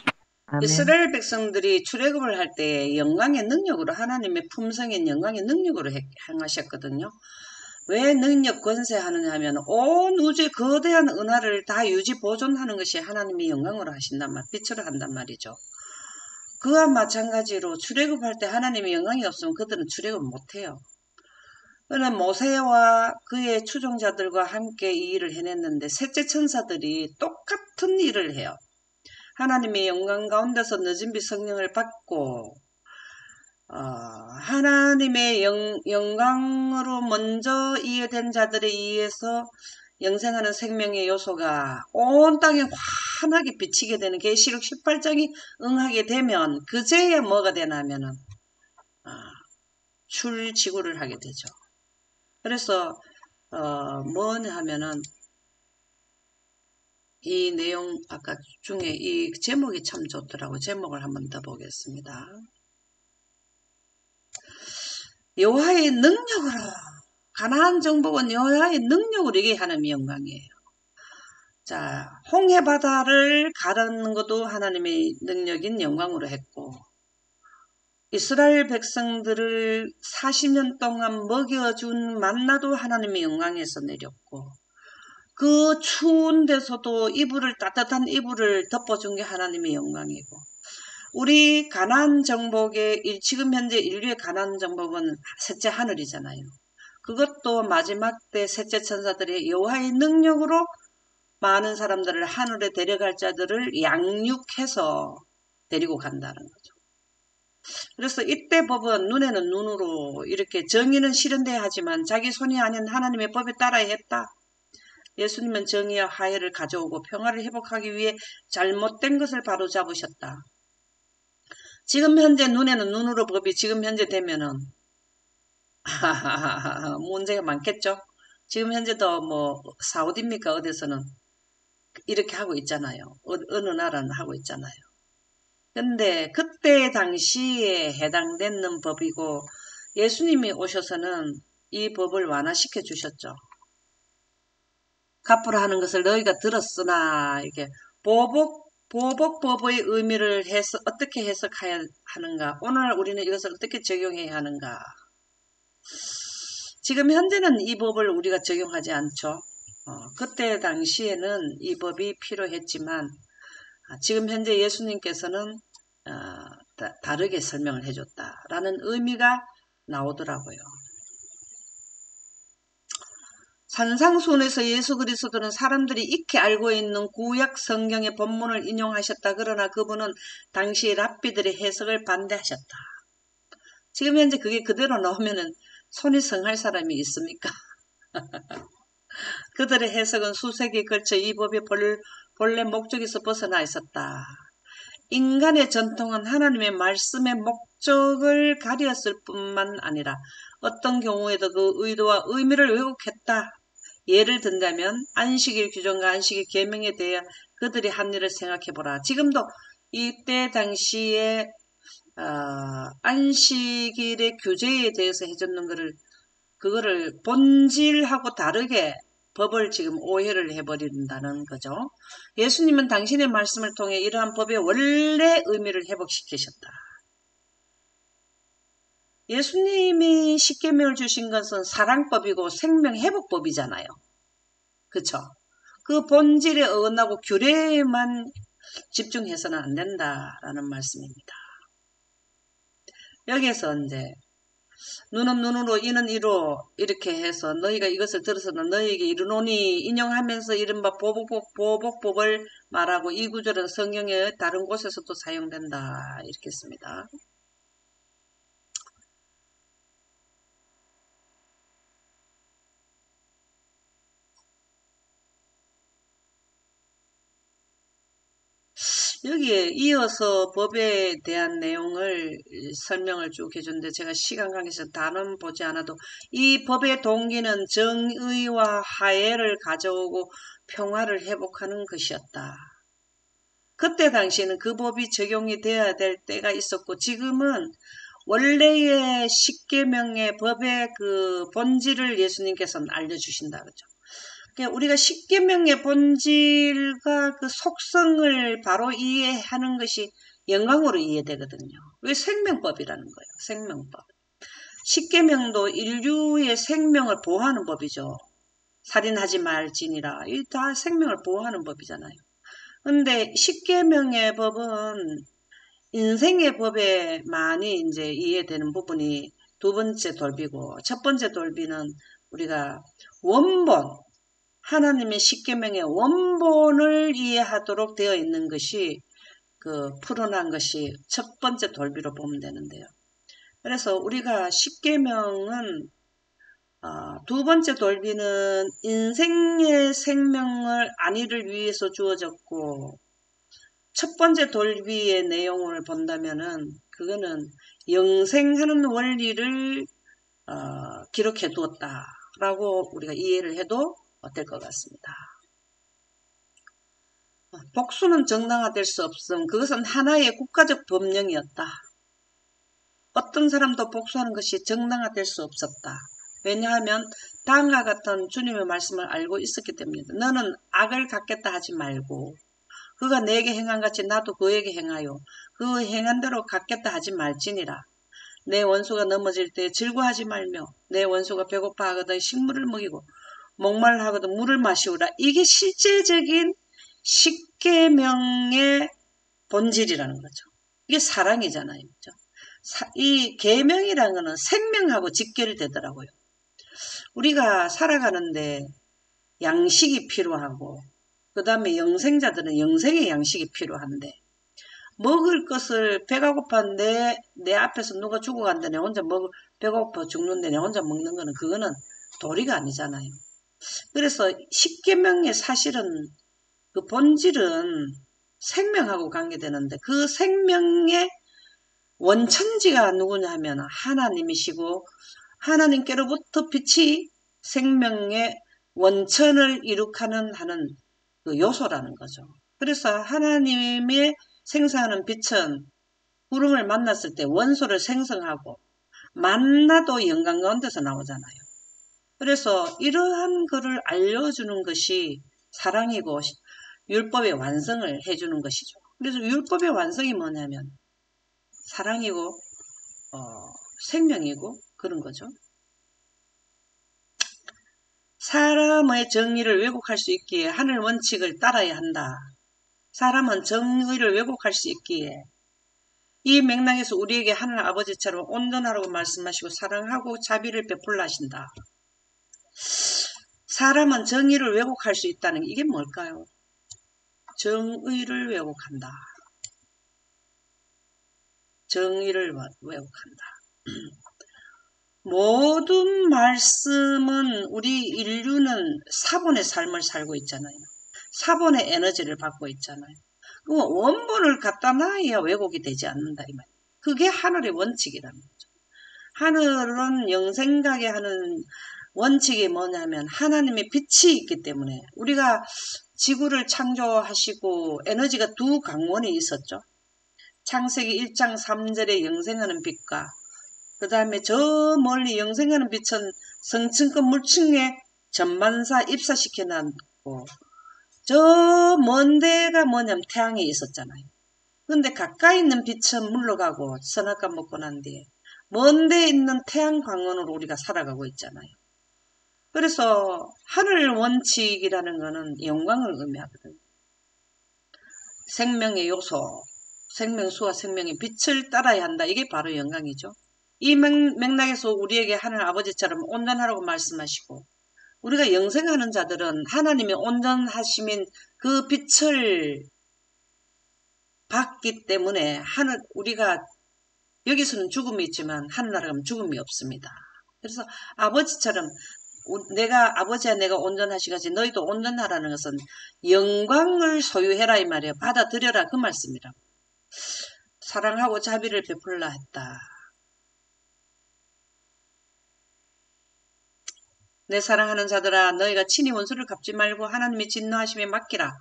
아멘. 이스라엘 백성들이 출애굽을 할 때 영광의 능력으로 하나님의 품성인 영광의 능력으로 행하셨거든요. 왜 능력 권세하느냐 하면 온 우주의 거대한 은하를 다 유지 보존하는 것이 하나님의 영광으로 하신단 말, 빛으로 한단 말이죠. 그와 마찬가지로 출애굽할 때 하나님의 영광이 없으면 그들은 출애굽 못해요. 그는 모세와 그의 추종자들과 함께 이 일을 해냈는데 셋째 천사들이 똑같은 일을 해요. 하나님의 영광 가운데서 늦은 빛 성령을 받고 하나님의 영광으로 먼저 이해된 자들에 의해서 영생하는 생명의 요소가 온 땅에 환하게 비치게 되는 계시록 18장이 응하게 되면 그제야 뭐가 되냐면은 출지구를 하게 되죠. 그래서 뭐냐 하면은 이 내용 아까 중에 이 제목이 참 좋더라고요. 제목을 한번 더 보겠습니다. 여호와의 능력으로 가나안 정복은 여호와의 능력으로 이게 하나님의 영광이에요. 자, 홍해 바다를 가르는 것도 하나님의 능력인 영광으로 했고 이스라엘 백성들을 40년 동안 먹여준 만나도 하나님의 영광에서 내렸고 그 추운 데서도 따뜻한 이불을 덮어준 게 하나님의 영광이고 우리 가나안 정복의 지금 현재 인류의 가나안 정복은 셋째 하늘이잖아요. 그것도 마지막 때 셋째 천사들이 여호와의 능력으로 많은 사람들을 하늘에 데려갈 자들을 양육해서 데리고 간다는 거죠. 그래서 이때 법은 눈에는 눈으로 이렇게 정의는 실현돼야 하지만 자기 손이 아닌 하나님의 법에 따라야 했다. 예수님은 정의와 화해를 가져오고 평화를 회복하기 위해 잘못된 것을 바로잡으셨다. 지금 현재 눈에는 눈으로 법이 지금 현재 되면은 문제가 많겠죠. 지금 현재도 뭐 사우디입니까 어디서는 이렇게 하고 있잖아요. 어느 나라는 하고 있잖아요. 근데 그때 당시에 해당되는 법이고 예수님이 오셔서는 이 법을 완화시켜 주셨죠. 갚으라 하는 것을 너희가 들었으나 이게 보복법의 의미를 어떻게 해석해야 하는가? 오늘 우리는 이것을 어떻게 적용해야 하는가? 지금 현재는 이 법을 우리가 적용하지 않죠. 그때 당시에는 이 법이 필요했지만 지금 현재 예수님께서는 다르게 설명을 해줬다라는 의미가 나오더라고요. 산상수훈에서 예수 그리스도는 사람들이 익히 알고 있는 구약 성경의 본문을 인용하셨다. 그러나 그분은 당시 랍비들의 해석을 반대하셨다. 지금 현재 그게 그대로 나오면은 손이 성할 사람이 있습니까? 그들의 해석은 수세기에 걸쳐 이 법의 본래 목적에서 벗어나 있었다. 인간의 전통은 하나님의 말씀의 목적을 가렸을 뿐만 아니라 어떤 경우에도 그 의도와 의미를 왜곡했다. 예를 든다면 안식일 규정과 안식일 계명에 대해 그들이 한 일을 생각해보라. 지금도 이때 당시에 안식일의 규제에 대해서 해줬는 그거를 본질하고 다르게 법을 지금 오해를 해버린다는 거죠. 예수님은 당신의 말씀을 통해 이러한 법의 원래 의미를 회복시키셨다. 예수님이 십계명을 주신 것은 사랑법이고 생명회복법이잖아요. 그쵸? 그 본질에 어긋나고 규례에만 집중해서는 안 된다라는 말씀입니다. 여기에서 이제 눈은 눈으로 이는 이로 이렇게 해서 너희가 이것을 들어서는 너희에게 이르노니 인용하면서 이른바 보복법을 말하고 이 구절은 성경의 다른 곳에서도 사용된다 이렇게 씁니다. 여기에 이어서 법에 대한 내용을 설명을 쭉 해주는데 제가 시간 관계에서 다는 보지 않아도 이 법의 동기는 정의와 화해를 가져오고 평화를 회복하는 것이었다. 그때 당시에는 그 법이 적용이 되어야 될 때가 있었고 지금은 원래의 십계명의 법의 그 본질을 예수님께서는 알려주신다 그죠. 우리가 십계명의 본질과 그 속성을 바로 이해하는 것이 영광으로 이해되거든요. 왜 생명법이라는 거예요. 생명법. 십계명도 인류의 생명을 보호하는 법이죠. 살인하지 말지니라. 이 다 생명을 보호하는 법이잖아요. 근데 십계명의 법은 인생의 법에 많이 이제 이해되는 부분이 두 번째 돌비고 첫 번째 돌비는 우리가 원본 하나님의 십계명의 원본을 이해하도록 되어 있는 것이 그 풀어난 것이 첫 번째 돌비로 보면 되는데요. 그래서 우리가 십계명은 두 번째 돌비는 인생의 생명을 안위를 위해서 주어졌고 첫 번째 돌비의 내용을 본다면은 그거는 영생하는 원리를 기록해 두었다라고 우리가 이해를 해도 될 것 같습니다. 복수는 정당화될 수 없음. 그것은 하나의 국가적 법령이었다. 어떤 사람도 복수하는 것이 정당화될 수 없었다. 왜냐하면 다음과 같은 주님의 말씀을 알고 있었기 때문이다. 너는 악을 갚겠다 하지 말고 그가 내게 행한 같이 나도 그에게 행하여 그 행한 대로 갚겠다 하지 말지니라. 내 원수가 넘어질 때 즐거워하지 말며 내 원수가 배고파 하거든 식물을 먹이고 목말라 하거든 물을 마시우라. 이게 실제적인 십계명의 본질이라는 거죠. 이게 사랑이잖아요. 그죠? 이 계명이라는 거는 생명하고 직결되더라고요. 우리가 살아가는데 양식이 필요하고 그 다음에 영생자들은 영생의 양식이 필요한데 먹을 것을 배가 고파 내 앞에서 누가 죽어간데 내 혼자 배가 고파 죽는데 내 혼자 먹는 거는 그거는 도리가 아니잖아요. 그래서 십계명의 사실은 그 본질은 생명하고 관계되는데 그 생명의 원천지가 누구냐 하면 하나님이시고 하나님께로부터 빛이 생명의 원천을 이룩하는 하는 그 요소라는 거죠. 그래서 하나님의 생성하는 빛은 구름을 만났을 때 원소를 생성하고 만나도 영광 가운데서 나오잖아요. 그래서 이러한 것을 알려주는 것이 사랑이고 율법의 완성을 해주는 것이죠. 그래서 율법의 완성이 뭐냐면 사랑이고 생명이고 그런 거죠. 사람의 정의를 왜곡할 수 있기에 하늘 원칙을 따라야 한다. 사람은 정의를 왜곡할 수 있기에 이 맥락에서 우리에게 하늘 아버지처럼 온전하라고 말씀하시고 사랑하고 자비를 베풀라 하신다. 사람은 정의를 왜곡할 수 있다는 게 이게 뭘까요? 정의를 왜곡한다. 정의를 왜곡한다. 모든 말씀은 우리 인류는 사본의 삶을 살고 있잖아요. 사본의 에너지를 받고 있잖아요. 그럼 원본을 갖다 놔야 왜곡이 되지 않는다 이 말이에요. 그게 하늘의 원칙이라는 거죠. 하늘은 영생가게 하는 원칙이 뭐냐면 하나님의 빛이 있기 때문에 우리가 지구를 창조하시고 에너지가 두 강원이 있었죠. 창세기 1장 3절에 영생하는 빛과 그 다음에 저 멀리 영생하는 빛은 성층급 물층에 전반사 입사시켜놨고 저 먼 데가 뭐냐면 태양에 있었잖아요. 근데 가까이 있는 빛은 물러가고 선악과 먹고 난 뒤에 먼 데에 있는 태양 광원으로 우리가 살아가고 있잖아요. 그래서 하늘 원칙이라는 거는 영광을 의미하거든요. 생명의 요소, 생명수와 생명의 빛을 따라야 한다. 이게 바로 영광이죠. 이 맥락에서 우리에게 하나님 아버지처럼 온전하라고 말씀하시고, 우리가 영생하는 자들은 하나님이 온전하시민 그 빛을 받기 때문에 우리가 여기서는 죽음이 있지만 하늘나라 가면 죽음이 없습니다. 그래서 아버지처럼 아버지야 내가 온전하시같이 너희도 온전하라는 것은 영광을 소유해라 이 말이에요. 받아들여라 그 말씀이라. 사랑하고 자비를 베풀라 했다. 내 사랑하는 자들아 너희가 친히 원수를 갚지 말고 하나님의 진노하심에 맡기라.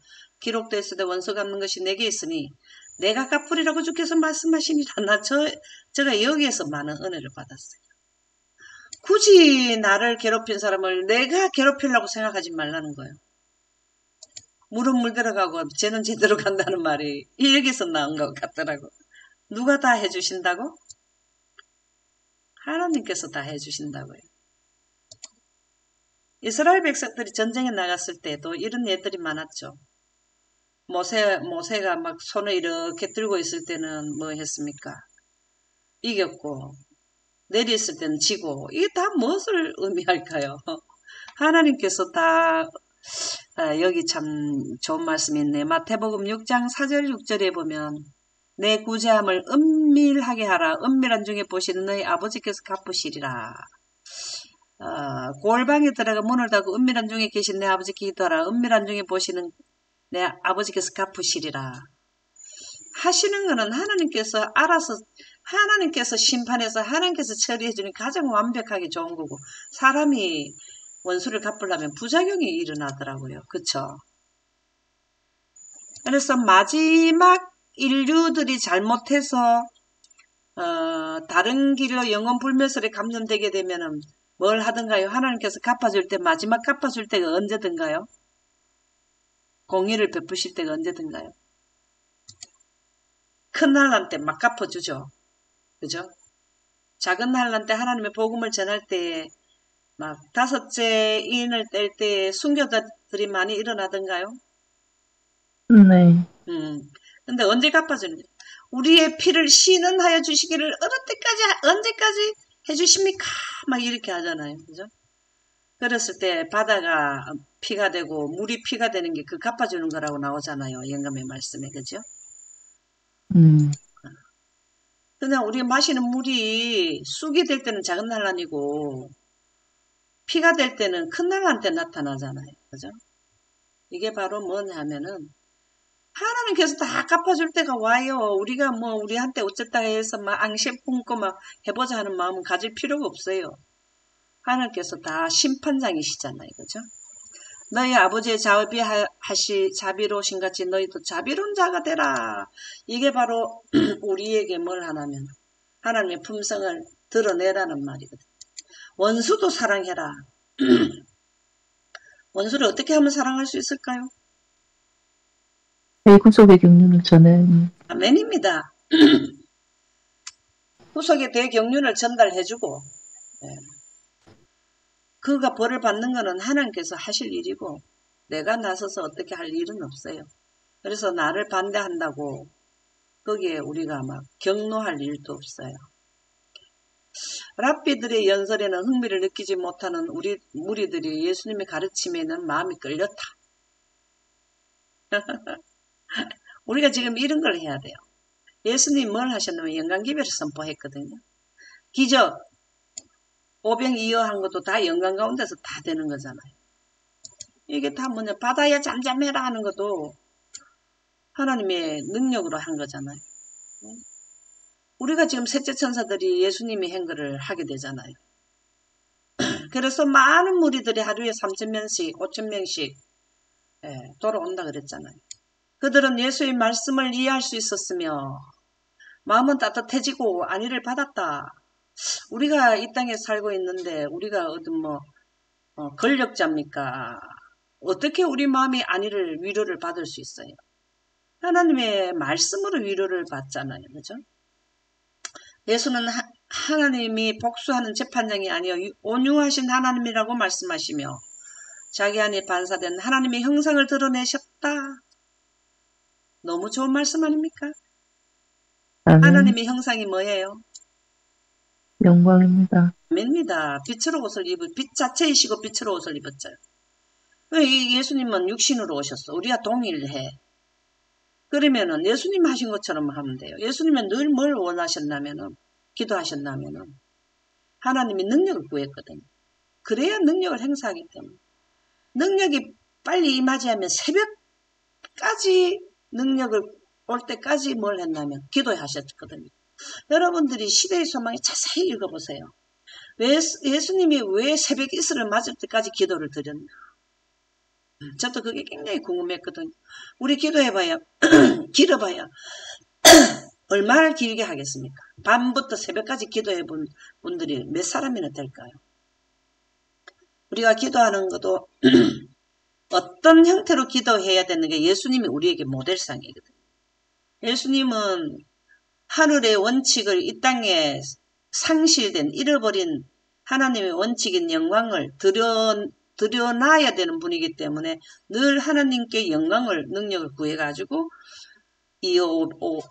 기록되어 있으되 원수 갚는 것이 내게 있으니 내가 갚으리라고 주께서 말씀하시니라. 제가 여기에서 많은 은혜를 받았어요. 굳이 나를 괴롭힌 사람을 내가 괴롭히려고 생각하지 말라는 거예요. 물은 물대로 가고 쟤는 제대로 간다는 말이 여기서 나온 것 같더라고. 누가 다 해주신다고? 하나님께서 다 해주신다고요. 이스라엘 백성들이 전쟁에 나갔을 때도 이런 예들이 많았죠. 모세가 막 손을 이렇게 들고 있을 때는 뭐 했습니까? 이겼고 내리 있을 때는 지고 이게 다 무엇을 의미할까요? 하나님께서 다 여기 참 좋은 말씀이 있네. 마태복음 6장 4절 6절에 보면 내 구제함을 은밀하게 하라. 은밀한 중에 보시는 너희 아버지께서 갚으시리라. 골방에 들어가 문을 닫고 은밀한 중에 계신 내 아버지께 기도하라. 은밀한 중에 보시는 내 아버지께서 갚으시리라. 하시는 것은 하나님께서 알아서 하나님께서 심판해서 하나님께서 처리해주니 가장 완벽하게 좋은 거고 사람이 원수를 갚으려면 부작용이 일어나더라고요. 그쵸? 그래서 마지막 인류들이 잘못해서 다른 길로 영원 불멸설에 감염되게 되면은 뭘 하든가요? 하나님께서 갚아줄 때 마지막 갚아줄 때가 언제든가요? 공의를 베푸실 때가 언제든가요? 큰 난란 때 막 갚아주죠. 그죠? 작은 난란 때 하나님의 복음을 전할 때 막 다섯째 인을 뗄 때 순교자들이 많이 일어나던가요? 네. 근데 언제 갚아주는 거예요? 우리의 피를 신은하여 주시기를 어느 때까지 언제까지 해주십니까? 막 이렇게 하잖아요. 그죠? 그랬을 때 바다가 피가 되고 물이 피가 되는 게 그 갚아주는 거라고 나오잖아요. 영감의 말씀에. 그죠? 그냥 우리가 마시는 물이 쑥이 될 때는 작은 난란이고 피가 될 때는 큰 난란 때 나타나잖아요. 그죠? 이게 바로 뭐냐 하면은 하나님께서 다 갚아줄 때가 와요. 우리가 뭐 우리한테 어쨌다 해서 막 앙심 품고 막 해보자 하는 마음은 가질 필요가 없어요. 하나님께서 다 심판장이시잖아요. 그죠? 너희 아버지의 자비로우신 같이 너희도 자비로운 자가 되라. 이게 바로 우리에게 뭘 하냐면 하나님의 품성을 드러내라는 말이거든. 원수도 사랑해라. 원수를 어떻게 하면 사랑할 수 있을까요? 구속의 경륜을 전해. 아멘입니다. 구속의 대경륜을 전달해주고 그가 벌을 받는 것은 하나님께서 하실 일이고 내가 나서서 어떻게 할 일은 없어요. 그래서 나를 반대한다고 거기에 우리가 막 격노할 일도 없어요. 랍비들의 연설에는 흥미를 느끼지 못하는 우리 무리들이 예수님의 가르침에는 마음이 끌렸다. 우리가 지금 이런 걸 해야 돼요. 예수님이 뭘 하셨냐면 영광기별을 선포했거든요. 기적, 오병이어한 것도 다 영광 가운데서 다 되는 거잖아요. 이게 다 뭐냐, 바다야 잠잠해라 하는 것도 하나님의 능력으로 한 거잖아요. 우리가 지금 셋째 천사들이 예수님이 한 거를 하게 되잖아요. 그래서 많은 무리들이 하루에 3,000명씩, 5,000명씩 돌아온다 그랬잖아요. 그들은 예수의 말씀을 이해할 수 있었으며 마음은 따뜻해지고 안위를 받았다. 우리가 이 땅에 살고 있는데 우리가 어떤 권력자입니까? 어떻게 우리 마음이 안위를 위로를 받을 수 있어요? 하나님의 말씀으로 위로를 받잖아요. 그죠? 예수는 하나님이 복수하는 재판장이 아니요 온유하신 하나님이라고 말씀하시며 자기 안에 반사된 하나님의 형상을 드러내셨다. 너무 좋은 말씀 아닙니까? 하나님의 형상이 뭐예요? 영광입니다. 아멘입니다. 빛으로 옷을 빛 자체이시고 빛으로 옷을 입었죠. 예수님은 육신으로 오셨어. 우리가 동일해. 그러면은 예수님 하신 것처럼 하면 돼요. 예수님은 늘 뭘 원하셨냐면은, 기도하셨냐면은, 하나님이 능력을 구했거든요. 그래야 능력을 행사하기 때문에. 능력이 빨리 임하지하면 새벽까지 능력을 올 때까지 뭘 했냐면 기도하셨거든요. 여러분들이 시대의 소망에 자세히 읽어보세요. 예수님이 왜 새벽 이슬을 맞을 때까지 기도를 드렸나? 저도 그게 굉장히 궁금했거든요. 우리 기도해봐야, 길어봐야 얼마나 길게 하겠습니까? 밤부터 새벽까지 기도해본 분들이 몇 사람이나 될까요? 우리가 기도하는 것도 어떤 형태로 기도해야 되는 게 예수님이 우리에게 모델상이거든요. 예수님은 하늘의 원칙을 이 땅에 상실된, 잃어버린 하나님의 원칙인 영광을 드려놔야 되는 분이기 때문에 늘 하나님께 영광을, 능력을 구해가지고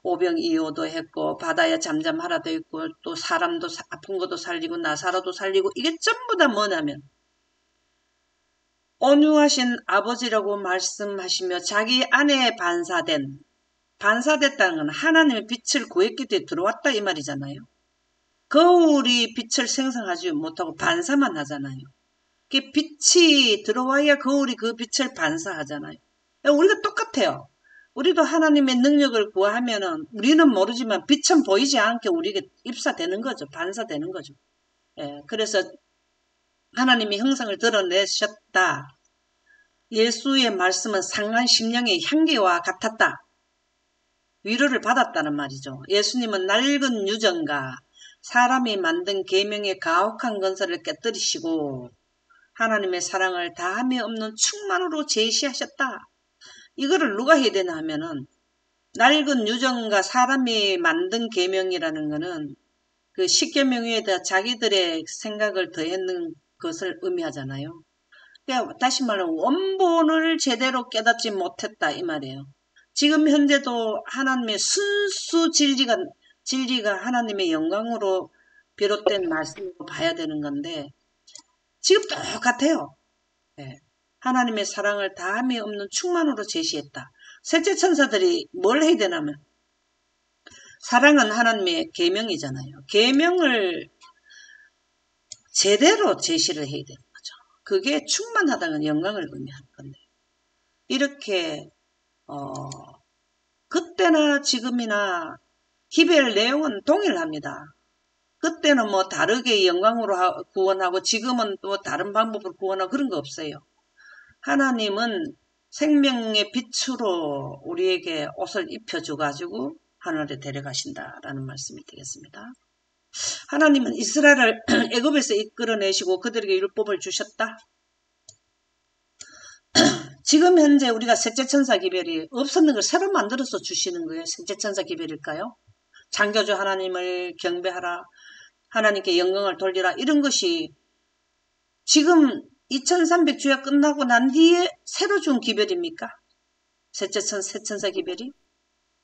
오병이어도 했고 바다에 잠잠하라도 했고 또 사람도 아픈 것도 살리고 나사로도 살리고 이게 전부 다 뭐냐면 온유하신 아버지라고 말씀하시며 자기 안에 반사됐다는 건 하나님의 빛을 구했기 때문에 들어왔다 이 말이잖아요. 거울이 빛을 생성하지 못하고 반사만 하잖아요. 빛이 들어와야 거울이 그 빛을 반사하잖아요. 우리가 똑같아요. 우리도 하나님의 능력을 구하면은 우리는 모르지만 빛은 보이지 않게 우리에게 입사되는 거죠. 반사되는 거죠. 예, 그래서 하나님의 형상을 드러내셨다. 예수의 말씀은 상한 심령의 향기와 같았다. 위로를 받았다는 말이죠. 예수님은 낡은 유전과 사람이 만든 계명의 가혹한 건설을 깨뜨리시고 하나님의 사랑을 다함이 없는 충만으로 제시하셨다. 이거를 누가 해야 되나 하면은 낡은 유전과 사람이 만든 계명이라는 거는 그 십계명 위에다 자기들의 생각을 더했는 것을 의미하잖아요. 그러니까 다시 말하면 원본을 제대로 깨닫지 못했다 이 말이에요. 지금 현재도 하나님의 순수 진리가 하나님의 영광으로 비롯된 말씀으로 봐야 되는 건데 지금 똑같아요. 네. 하나님의 사랑을 다함이 없는 충만으로 제시했다. 셋째 천사들이 뭘 해야 되냐면 사랑은 하나님의 계명이잖아요. 계명을 제대로 제시를 해야 되는 거죠. 그게 충만하다는 영광을 의미하는 건데 이렇게 그때나 지금이나 기별 내용은 동일합니다. 그때는 뭐 다르게 영광으로 구원하고 지금은 또 다른 방법으로 구원하고 그런 거 없어요. 하나님은 생명의 빛으로 우리에게 옷을 입혀줘가지고 하늘에 데려가신다라는 말씀이 되겠습니다. 하나님은 이스라엘을 애굽에서 이끌어내시고 그들에게 율법을 주셨다. 지금 현재 우리가 셋째 천사 기별이 없었는 걸 새로 만들어서 주시는 거예요. 셋째 천사 기별일까요? 창조주 하나님을 경배하라. 하나님께 영광을 돌리라. 이런 것이 지금 2300주야 끝나고 난 뒤에 새로 준 기별입니까? 세 천사 기별이?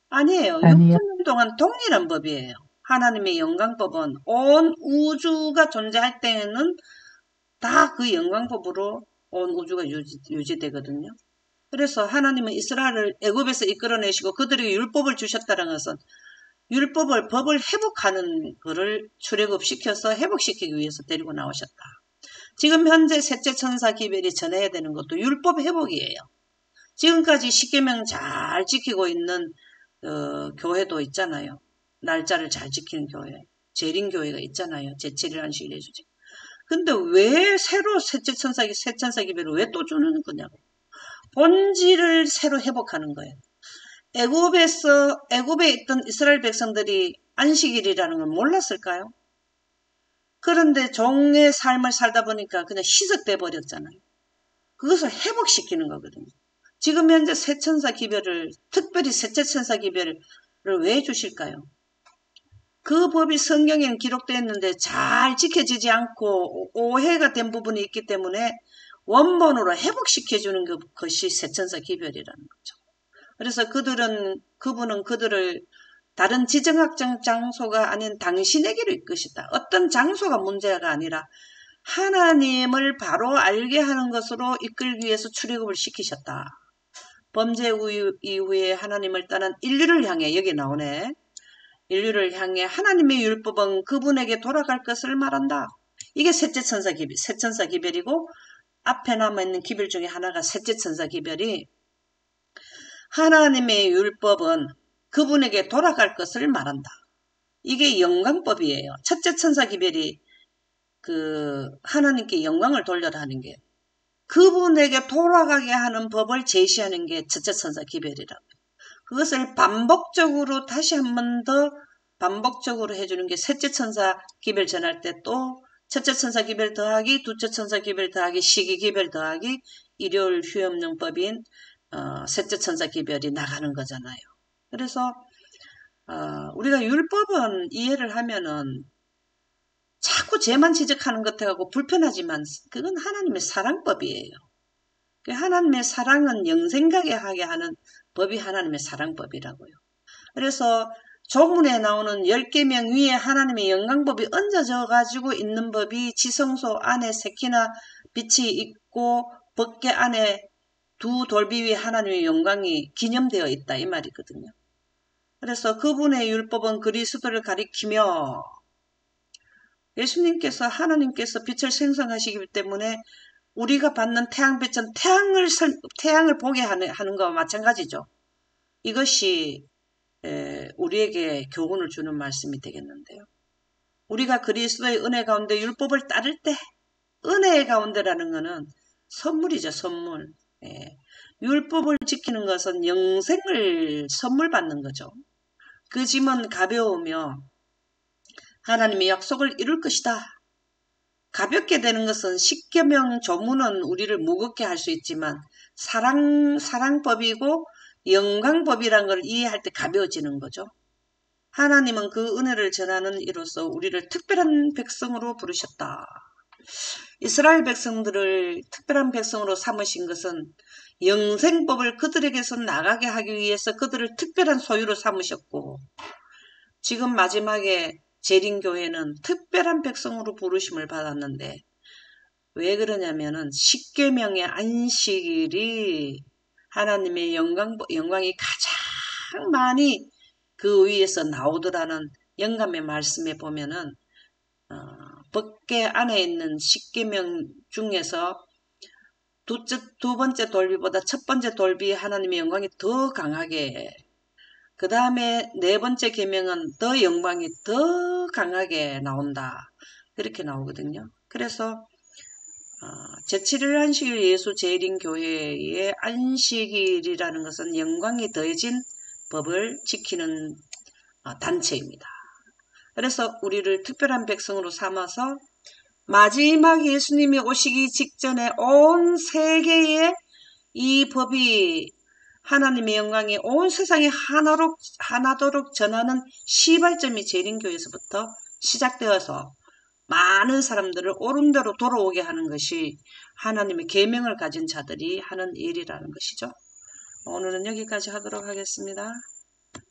아니에요. 아니요. 6천년 동안 동일한 법이에요. 하나님의 영광법은 온 우주가 존재할 때에는 다 그 영광법으로 온 우주가 유지되거든요. 그래서 하나님은 이스라엘을 애굽에서 이끌어내시고 그들에게 율법을 주셨다는 것은 법을 회복하는 것을 출애굽시켜서 회복시키기 위해서 데리고 나오셨다. 지금 현재 셋째 천사 기별이 전해야 되는 것도 율법 회복이에요. 지금까지 십계명 잘 지키고 있는 교회도 있잖아요. 날짜를 잘 지키는 교회, 재림교회가 있잖아요. 제7일 안식일 예수제. 근데 왜 새로 세 천사 기별을 왜 또 주는 거냐고. 본질을 새로 회복하는 거예요. 애굽에 있던 이스라엘 백성들이 안식일이라는 걸 몰랐을까요? 그런데 종의 삶을 살다 보니까 그냥 희석돼 버렸잖아요. 그것을 회복시키는 거거든요. 지금 현재 세천사 기별을 특별히 셋째 천사 기별을 왜 주실까요? 그 법이 성경에는 기록되어 있는데 잘 지켜지지 않고 오해가 된 부분이 있기 때문에 원본으로 회복시켜주는 것이 세천사 기별이라는 거죠. 그래서 그분은 그들을 다른 지정학적 장소가 아닌 당신에게로 이끄시다. 어떤 장소가 문제가 아니라 하나님을 바로 알게 하는 것으로 이끌기 위해서 출애굽을 시키셨다. 범죄 이후에 하나님을 떠난 인류를 향해, 여기 나오네. 인류를 향해 하나님의 율법은 그분에게 돌아갈 것을 말한다. 이게 셋째 천사 기별, 셋천사 기별이고, 앞에 남아있는 기별 중에 하나가 셋째 천사 기별이, 하나님의 율법은 그분에게 돌아갈 것을 말한다. 이게 영광법이에요. 첫째 천사 기별이 하나님께 영광을 돌려라 하는 게, 그분에게 돌아가게 하는 법을 제시하는 게 첫째 천사 기별이라고. 그것을 반복적으로 다시 한 번 더 반복적으로 해주는 게 셋째 천사 기별 전할 때 또 첫째 천사 기별 더하기, 둘째 천사 기별 더하기, 시기 기별 더하기, 일요일 휴업용법인 셋째 천사 기별이 나가는 거잖아요. 그래서 우리가 율법은 이해를 하면은 자꾸 죄만 지적하는 것 같고 불편하지만 그건 하나님의 사랑법이에요. 하나님의 사랑은 영생하게 하게 하는 법이 하나님의 사랑법이라고요. 그래서 조문에 나오는 10계명 위에 하나님의 영광법이 얹어져 가지고 있는 법이 지성소 안에 세키나 빛이 있고 법궤 안에 두 돌비 위에 하나님의 영광이 기념되어 있다 이 말이거든요. 그래서 그분의 율법은 그리스도를 가리키며 예수님께서 하나님께서 빛을 생성하시기 때문에 우리가 받는 태양빛은 태양을 보게 하는 것과 마찬가지죠. 이것이 우리에게 교훈을 주는 말씀이 되겠는데요. 우리가 그리스도의 은혜 가운데 율법을 따를 때 은혜의 가운데라는 것은 선물이죠. 선물. 율법을 지키는 것은 영생을 선물 받는 거죠. 그 짐은 가벼우며 하나님의 약속을 이룰 것이다. 가볍게 되는 것은 십계명 조문은 우리를 무겁게 할 수 있지만 사랑법이고 영광법이란 걸 이해할 때 가벼워지는 거죠. 하나님은 그 은혜를 전하는 이로써 우리를 특별한 백성으로 부르셨다. 이스라엘 백성들을 특별한 백성으로 삼으신 것은 영생법을 그들에게서 나가게 하기 위해서 그들을 특별한 소유로 삼으셨고, 지금 마지막에 재림교회는 특별한 백성으로 부르심을 받았는데 왜 그러냐면은 십계명의 안식일이 하나님의 영광이 가장 많이 그 위에서 나오더라는 영감의 말씀에 보면은 법궤 안에 있는 십계명 중에서 두 번째 돌비보다 첫 번째 돌비의 하나님의 영광이 더 강하게, 그 다음에 네 번째 계명은 더 영광이 더 강하게 나온다. 그렇게 나오거든요. 그래서 제7일 안식일 예수 재림교회의 안식일이라는 것은 영광이 더해진 법을 지키는 단체입니다. 그래서 우리를 특별한 백성으로 삼아서 마지막 예수님이 오시기 직전에 온 세계에 이 법이 하나님의 영광이 온 세상에 하나도록 전하는 시발점이 재림교회에서부터 시작되어서 많은 사람들을 옳은 대로 돌아오게 하는 것이 하나님의 계명을 가진 자들이 하는 일이라는 것이죠. 오늘은 여기까지 하도록 하겠습니다.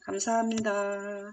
감사합니다.